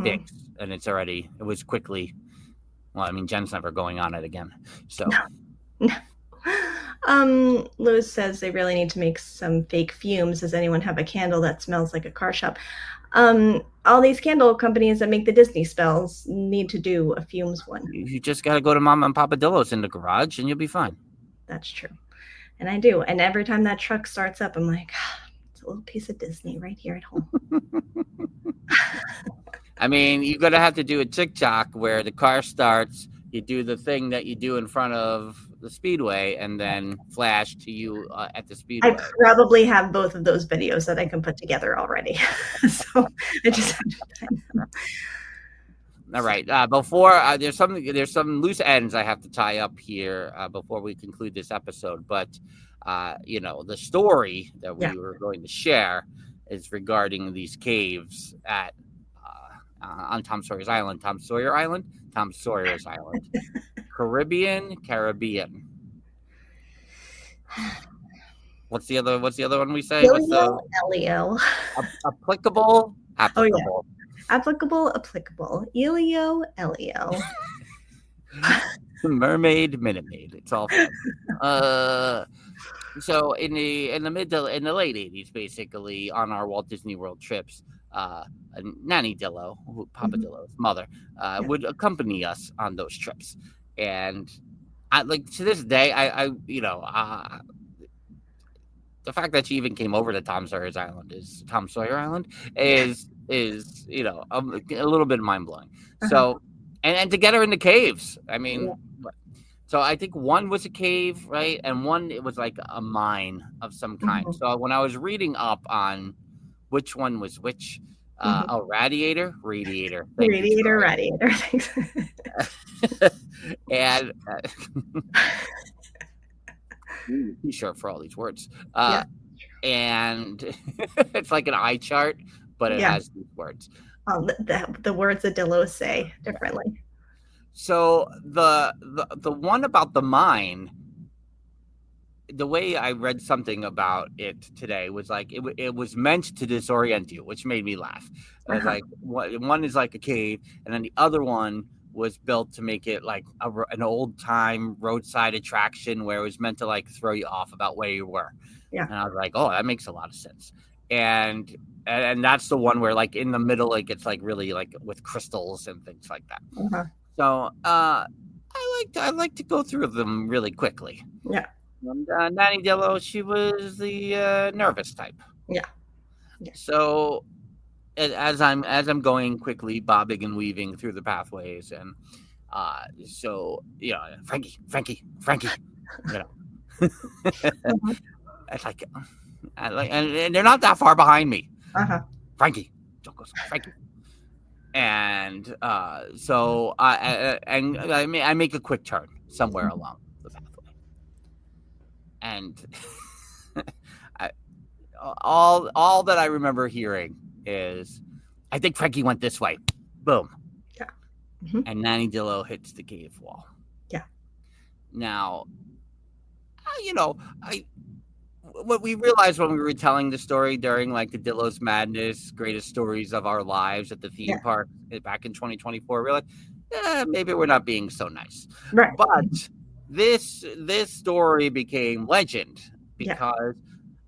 fix, and it was quickly Well, I mean, Jen's never going on it again. So. No. Lewis says they really need to make some fake fumes. Does anyone have a candle that smells like a car shop? All these candle companies that make the Disney spells need to do a fumes one. You just got to go to Mama and Papa Dillo's in the garage and you'll be fine. That's true. And I do. And every time that truck starts up, I'm like, it's a little piece of Disney right here at home. I mean, you're going to have to do a TikTok where the car starts, you do the thing that you do in front of the Speedway, and then flash to you at the Speedway. I probably have both of those videos that I can put together already. So I just have to find them. All right. Before there's some loose ends I have to tie up here before we conclude this episode. But the story that we were going to share is regarding these caves at on Tom Sawyer's Island. Tom Sawyer's Island. Caribbean. What's the other one we say? Elio. Applicable. Oh yeah. Applicable. Elio. Mermaid, Minute Maid. It's all fun. So in the late 80s, basically on our Walt Disney World trips, Nanny Dillo, Papa Dillo's mother, would accompany us on those trips, and I to this day, the fact that she even came over to Tom Sawyer's Island is a little bit mind blowing. So, and to get her in the caves, I mean. So I think one was a cave, right? And one, it was like a mine of some kind. So when I was reading up on which one was which, radiator. Thanks. And T-shirt for all these words. And it's like an eye chart, but it has these words. The words that Dillo say differently. So the one about the mine, the way I read something about it today was like it was meant to disorient you, which made me laugh. Like one is like a cave, and then the other one was built to make it like an old time roadside attraction where it was meant to like throw you off about where you were. Yeah, and I was like, oh, that makes a lot of sense. And that's the one where like in the middle, like it's like really like with crystals and things like that. So I like to go through them really quickly. Yeah. And Nanny Dillo, she was the nervous type. Yeah. So as I'm going quickly, bobbing and weaving through the pathways, and Frankie, it's like, and they're not that far behind me. Frankie, don't go, Frankie. And so I make a quick turn somewhere along the pathway, and all that I remember hearing is, I think Frankie went this way. Boom. Yeah. And Nanny Dillo hits the cave wall. Yeah. Now, what we realized when we were telling the story during like the Dillo's Madness, greatest stories of our lives at the theme park back in 2024, we're like, maybe we're not being so nice. Right. But this story became legend because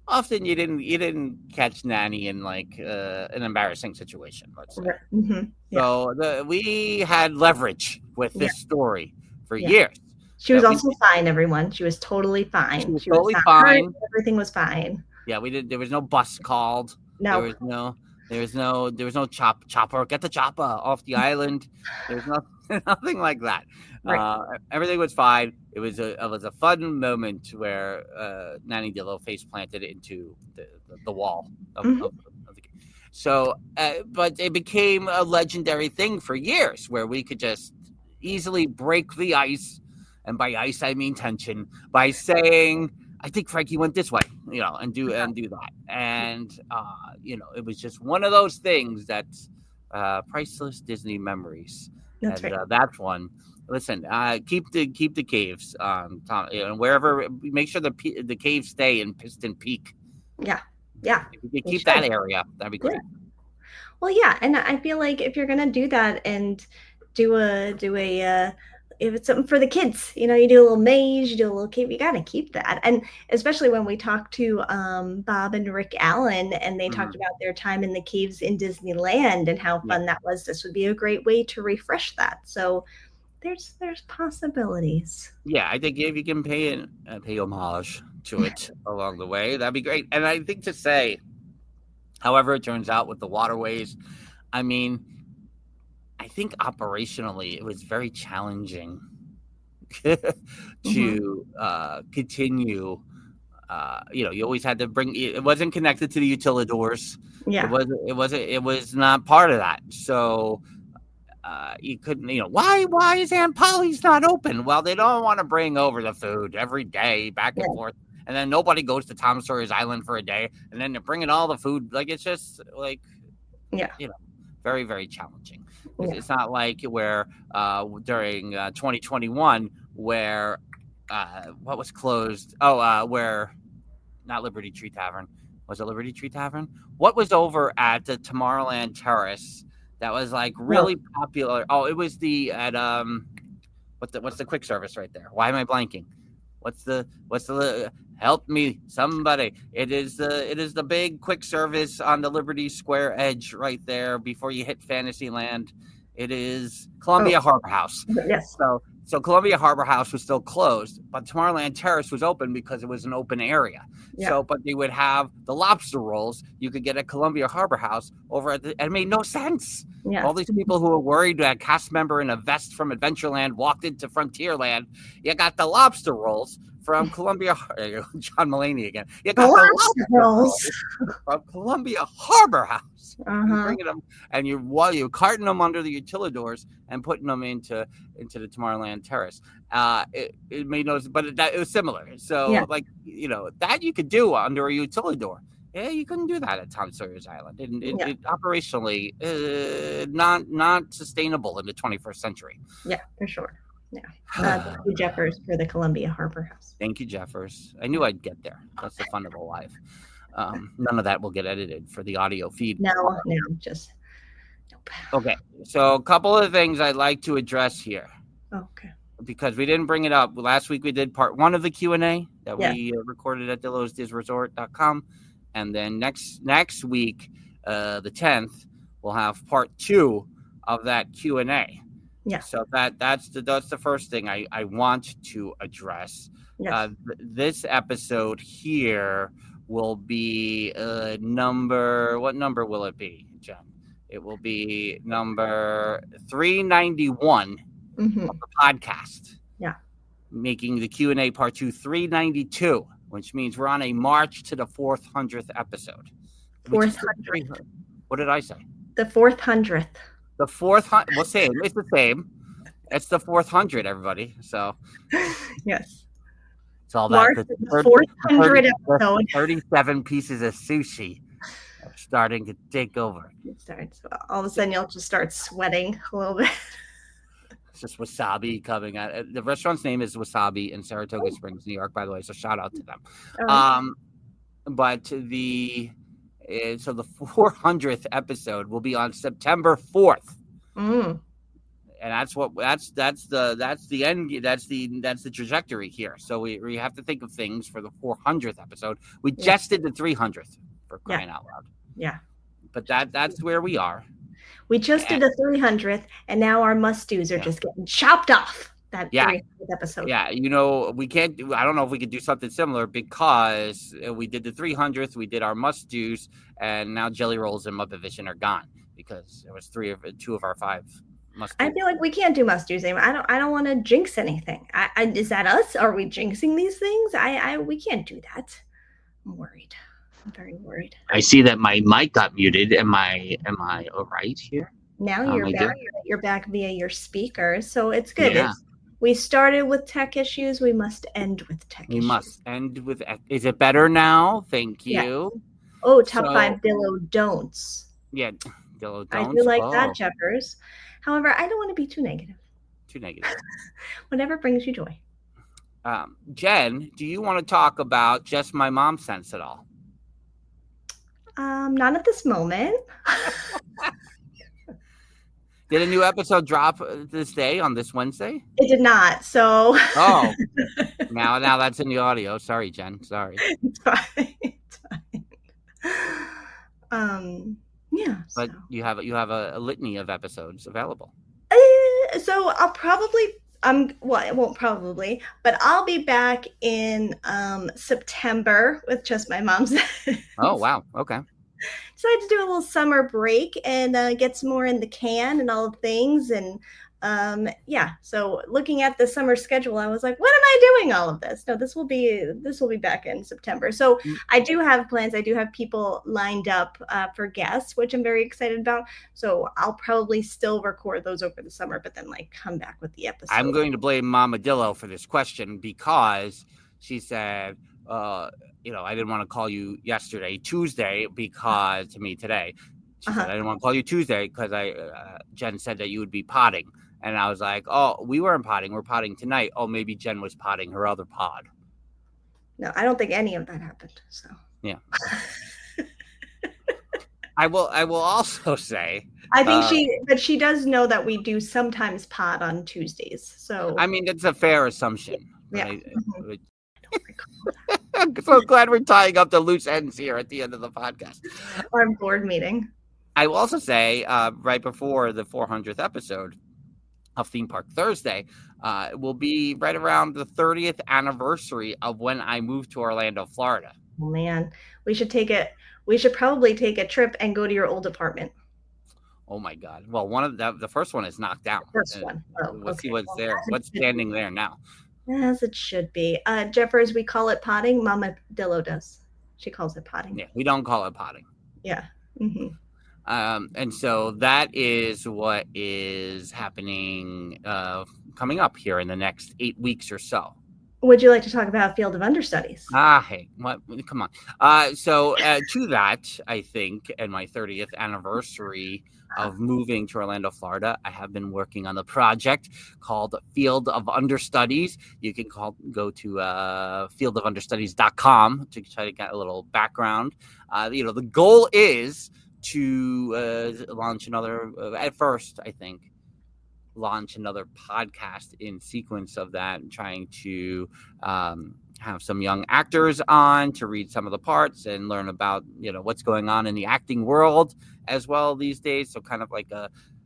often you didn't catch Nanny in like an embarrassing situation, let's say. Right. So we had leverage with this story for years. She was also fine, everyone. She was totally fine. She was totally fine. Hurt. Everything was fine. Yeah, there was no bus called. No. There was no chopper. Get the chopper off the island. There was nothing like that. Right. Everything was fine. It was a fun moment where Nanny Dillo face planted into the wall of the game. So, but it became a legendary thing for years where we could just easily break the ice. And by ice, I mean tension, by saying, I think Frankie went this way, and do that. And, it was just one of those things that's priceless Disney memories. That's right. That's one. Listen, keep the caves, Tom, wherever, make sure the caves stay in Piston Peak. Yeah. Yeah. If you keep that area, that'd be great. Yeah. Well, yeah. And I feel like if you're going to do that and do a if it's something for the kids, you know, you do a little maze, you do a little cave, you got to keep that. And especially when we talked to Bob and Rick Allen, and they talked about their time in the caves in Disneyland and how fun that was. This would be a great way to refresh that. So there's possibilities. Yeah, I think if you can pay homage to it along the way, that'd be great. And I think to say, however it turns out with the waterways, I mean, I think operationally it was very challenging to continue. You know, you always had to bring. It wasn't connected to the utilidors. Yeah, It was not part of that. So you couldn't. You know, why is Aunt Polly's not open? Well, they don't want to bring over the food every day back and forth. And then nobody goes to Tom Sawyer's Island for a day, and then they're bringing all the food. Like, it's just like, you know, very, very challenging. It's not like where during 2021 where what was closed? Where not Liberty Tree Tavern. Was it Liberty Tree Tavern? What was over at the Tomorrowland Terrace that was like really popular? Oh, it was what's the quick service right there? Why am I blanking? What's the help me somebody? It is the big quick service on the Liberty Square edge right there before you hit Fantasyland. It is Columbia Harbor House. Yes. So Columbia Harbor House was still closed, but Tomorrowland Terrace was open because it was an open area. Yeah. So, but they would have the lobster rolls you could get at Columbia Harbor House over at it made no sense. Yeah. All these people who were worried that a cast member in a vest from Adventureland walked into Frontierland, you got the lobster rolls from Columbia. John Mulaney again. You got the lobster rolls from Columbia Harbor House. Bringing them, and you're carting them under the utilidors and putting them into the Tomorrowland Terrace. It made no, but it was similar. So like, you know, that you could do under a utilidor. Yeah, you couldn't do that at Tom Sawyer's Island. It operationally not sustainable in the 21st century. Yeah, for sure. Yeah. Thank you, Jeffers, for the Columbia Harbor House. Thank you, Jeffers. I knew I'd get there. That's the fun of a live. None of that will get edited for the audio feed. No, just nope. Okay, so a couple of things I'd like to address here. Okay. Because we didn't bring it up. Last week we did part 1 of the Q&A that we recorded at DillosDizResort.com. And then next week, the 10th, we'll have part 2 of that Q&A. Yeah. So that's the first thing I want to address. Yes. This episode here will be what number will it be, Jen? It will be number 391 of the podcast. Yeah. Making the Q&A part 2 392, which means we're on a march to the 400th episode. 400th. What did I say? The 400th. The 400. Well, same. It's the same. It's the 400, everybody. So. Yes. It's all that. The 400 episode. 37 pieces of sushi are starting to take over. It starts. All of a sudden, you'll just start sweating a little bit. It's just wasabi coming out. The restaurant's name is Wasabi in Saratoga Springs, New York, by the way. So shout out to them. But the 400th episode will be on September 4th. And that's the end. That's the trajectory here. So we have to think of things for the 400th episode. We just did the 300th for crying out loud. Yeah. But that's where we are. We just did the 300th, and now our must-dos are just getting chopped off. That 300th episode. Yeah, you know, we can't. I don't know if we could do something similar because we did the 300th, we did our must-dos, and now Jelly Rolls and Muppet Vision are gone because it was 2 of our 5 must-dos. I feel like we can't do must-dos anymore. I don't want to jinx anything. Is that us? Are we jinxing these things? We can't do that. I'm worried. I'm very worried. I see that my mic got muted. Am I all right here? Now you're back. You're back via your speakers, so it's good. Yeah. We started with tech issues. We must end with tech issues. We must end with. Is it better now? Thank you. Yes. Oh, top 5 Dillo don'ts. Yeah, Dillo don'ts. I do like that, Jeffers. However, I don't want to be too negative. Whatever brings you joy. Jen, do you want to talk about Just My Mom Sense at all? Not at this moment. Did a new episode drop this day on this Wednesday? It did not. So Oh, now that's in the audio. Sorry, Jen. Sorry. it's fine. It's fine. Yeah. But you have a litany of episodes available. So I'll probably well, it won't probably, but I'll be back in September with just my mom's. Oh wow. Okay. Decided to do a little summer break and get some more in the can and all the things. And yeah, so looking at the summer schedule, I was like, when am I doing all of this? No, this will be back in September. So I do have plans. I do have people lined up for guests, which I'm very excited about. So I'll probably still record those over the summer, but then like come back with the episode. I'm going to blame Mama Dillo for this question because she said, I didn't want to call you yesterday, Tuesday, because to me today, she said, I didn't want to call you Tuesday because Jen said that you would be potting. And I was like, oh, we weren't potting. We're potting tonight. Oh, maybe Jen was potting her other pod. No, I don't think any of that happened. So yeah. I will also say, I think she does know that we do sometimes pod on Tuesdays. So I mean, it's a fair assumption. Yeah. Right? I'm so glad we're tying up the loose ends here at the end of the podcast. Our board meeting. I will also say, right before the 400th episode of Theme Park Thursday, will be right around the 30th anniversary of when I moved to Orlando, Florida. Oh, man, we should probably take a trip and go to your old apartment. Oh my God! Well, the first one is knocked down. First one. Oh, let's see what's there. What's standing there now? As it should be. Jeffers, we call it potting. Mama Dillo does. She calls it potting. Yeah, we don't call it potting. Yeah. Mm-hmm. And so that is what is happening coming up here in the next 8 weeks or so. Would you like to talk about Field of Understudies? Hey, what? Come on. So to that, I think, and my 30th anniversary of moving to Orlando, Florida, I have been working on the project called Field of Understudies. You can go to fieldofunderstudies.com to try to get a little background. The goal is to launch another, at first, I think, launch another podcast in sequence of that, and trying to have some young actors on to read some of the parts and learn about, what's going on in the acting world as well these days. So kind of like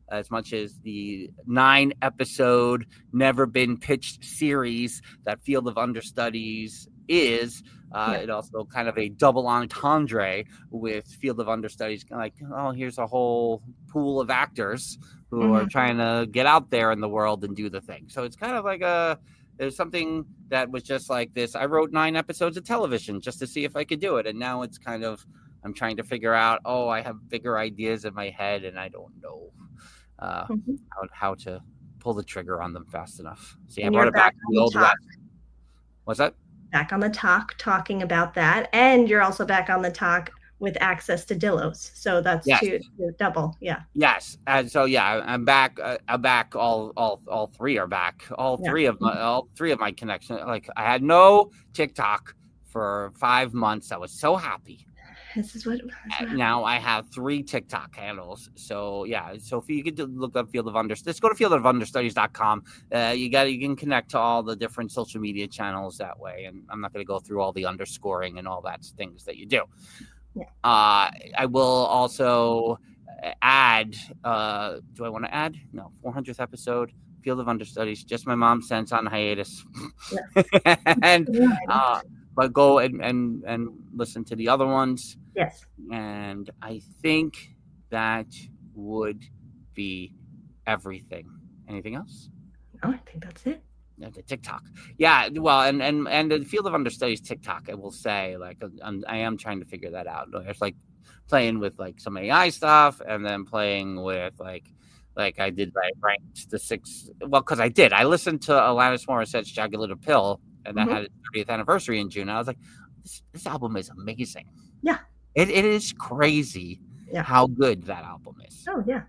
as much as the 9-episode never been pitched series that Field of Understudies is, it also kind of a double entendre with Field of Understudies, like, oh, here's a whole pool of actors who are trying to get out there in the world and do the thing. So it's kind of like there's something that was just like this. I wrote 9 episodes of television just to see if I could do it. And now it's kind of, I'm trying to figure out, I have bigger ideas in my head and I don't know how to pull the trigger on them fast enough. See, I brought it back to the old West. What's that? Back on the talking about that. And you're also back on the talk with access to Dillos. So that's two double. Yeah. Yes. And so, I'm back. I'm back. All three are back. All three of my connections. Like, I had no TikTok for 5 months. I was so happy. This is what now I have 3 TikTok handles. So so if you could look up Field of Understudies, just go to fieldofunderstudies.com. You can connect to all the different social media channels that way. And I'm not going to go through all the underscoring and all that things that you do. Yeah. I will also add. Do I want to add? No. 400th episode, Field of Understudies. Just my mom sends on hiatus. Yeah. And but go and listen to the other ones. Yes. And I think that would be everything. Anything else? No, I think that's it. The TikTok. Yeah, well, and the Field of Understudies TikTok, I will say, like, I am trying to figure that out. It's like playing with like some AI stuff, and then playing with like I did, like, ranked the 6. Well, because I listened to Alanis Morissette's Jagged Little Pill, and that had its 30th anniversary in June. I was like, this album is amazing. Yeah, it is crazy. Yeah, how good that album is. Oh yeah,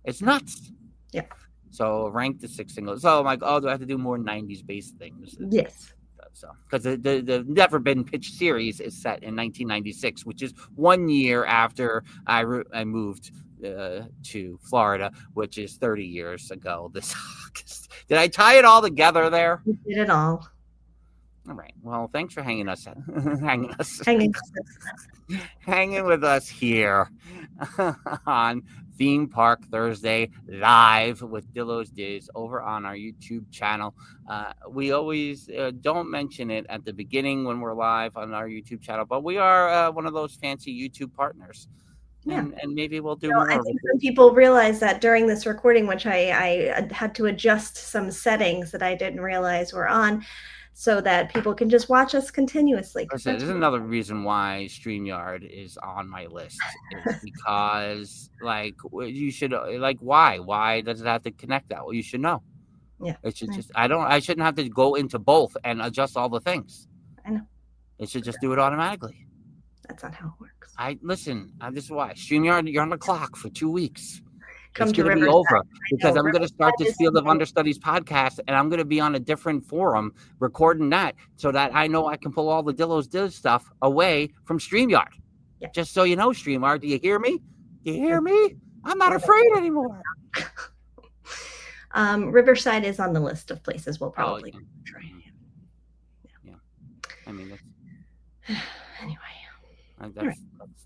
it's nuts. Yeah. So rank the 6 singles. So I'm like, do I have to do more 90s based things? Yes. So, because the Never Been Pitched series is set in 1996, which is 1 year after I moved to Florida, which is 30 years ago this August. Did I tie it all together there? You did it all. All right. Well, thanks for hanging with us here on Theme Park Thursday live with Dillo's Diz over on our YouTube channel. We always don't mention it at the beginning when we're live on our YouTube channel, but we are one of those fancy YouTube partners. Yeah. And maybe we'll do more. I think some people realize that during this recording, which I had to adjust some settings that I didn't realize were on, so that people can just watch us continuously. There's another reason why StreamYard is on my list. Is because, like, you should, like, why? Why does it have to connect that? Well, you should know. Yeah. It should just, I shouldn't have to go into both and adjust all the things. I know. It should just do it automatically. That's not how it works. This is why. StreamYard, you're on the clock for 2 weeks. Come it's to going to be Riverside. over because I'm going to start this Field of something- Understudies podcast, and I'm going to be on a different forum recording that so that I know I can pull all the Dillo's Diz stuff away from StreamYard. Yeah. Just so you know, StreamYard, do you hear me? Do you hear me? I'm not afraid anymore. Riverside is on the list of places we'll probably try. Yeah. I mean, Anyway,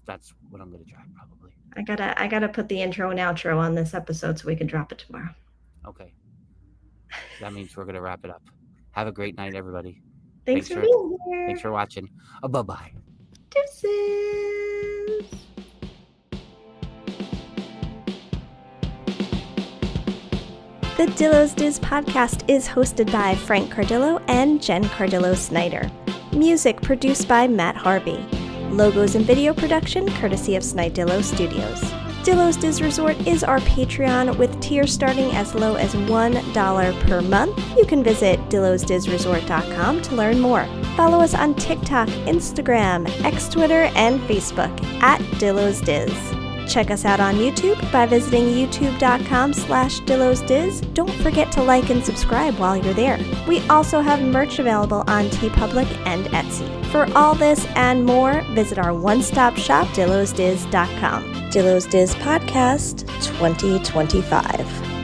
that's what I'm going to try probably. I gotta put the intro and outro on this episode so we can drop it tomorrow. Okay. That means we're going to wrap it up. Have a great night, everybody. Thanks for being here. Thanks for watching. Bye-bye. Deuces. The Dillo's Diz podcast is hosted by Frank Cardillo and Jen Cardillo Snyder. Music produced by Matt Harvey. Logos and video production courtesy of Snidillo Studios. Dillo's Diz Resort is our Patreon with tiers starting as low as $1 per month. You can visit dillosdizresort.com to learn more. Follow us on TikTok, Instagram, X Twitter, and Facebook at Dillo's Diz. Check us out on YouTube by visiting youtube.com/DillosDiz. Don't forget to like and subscribe while you're there. We also have merch available on TeePublic and Etsy. For all this and more, visit our one-stop shop, dillosdiz.com. Dillo's Diz Podcast 2025.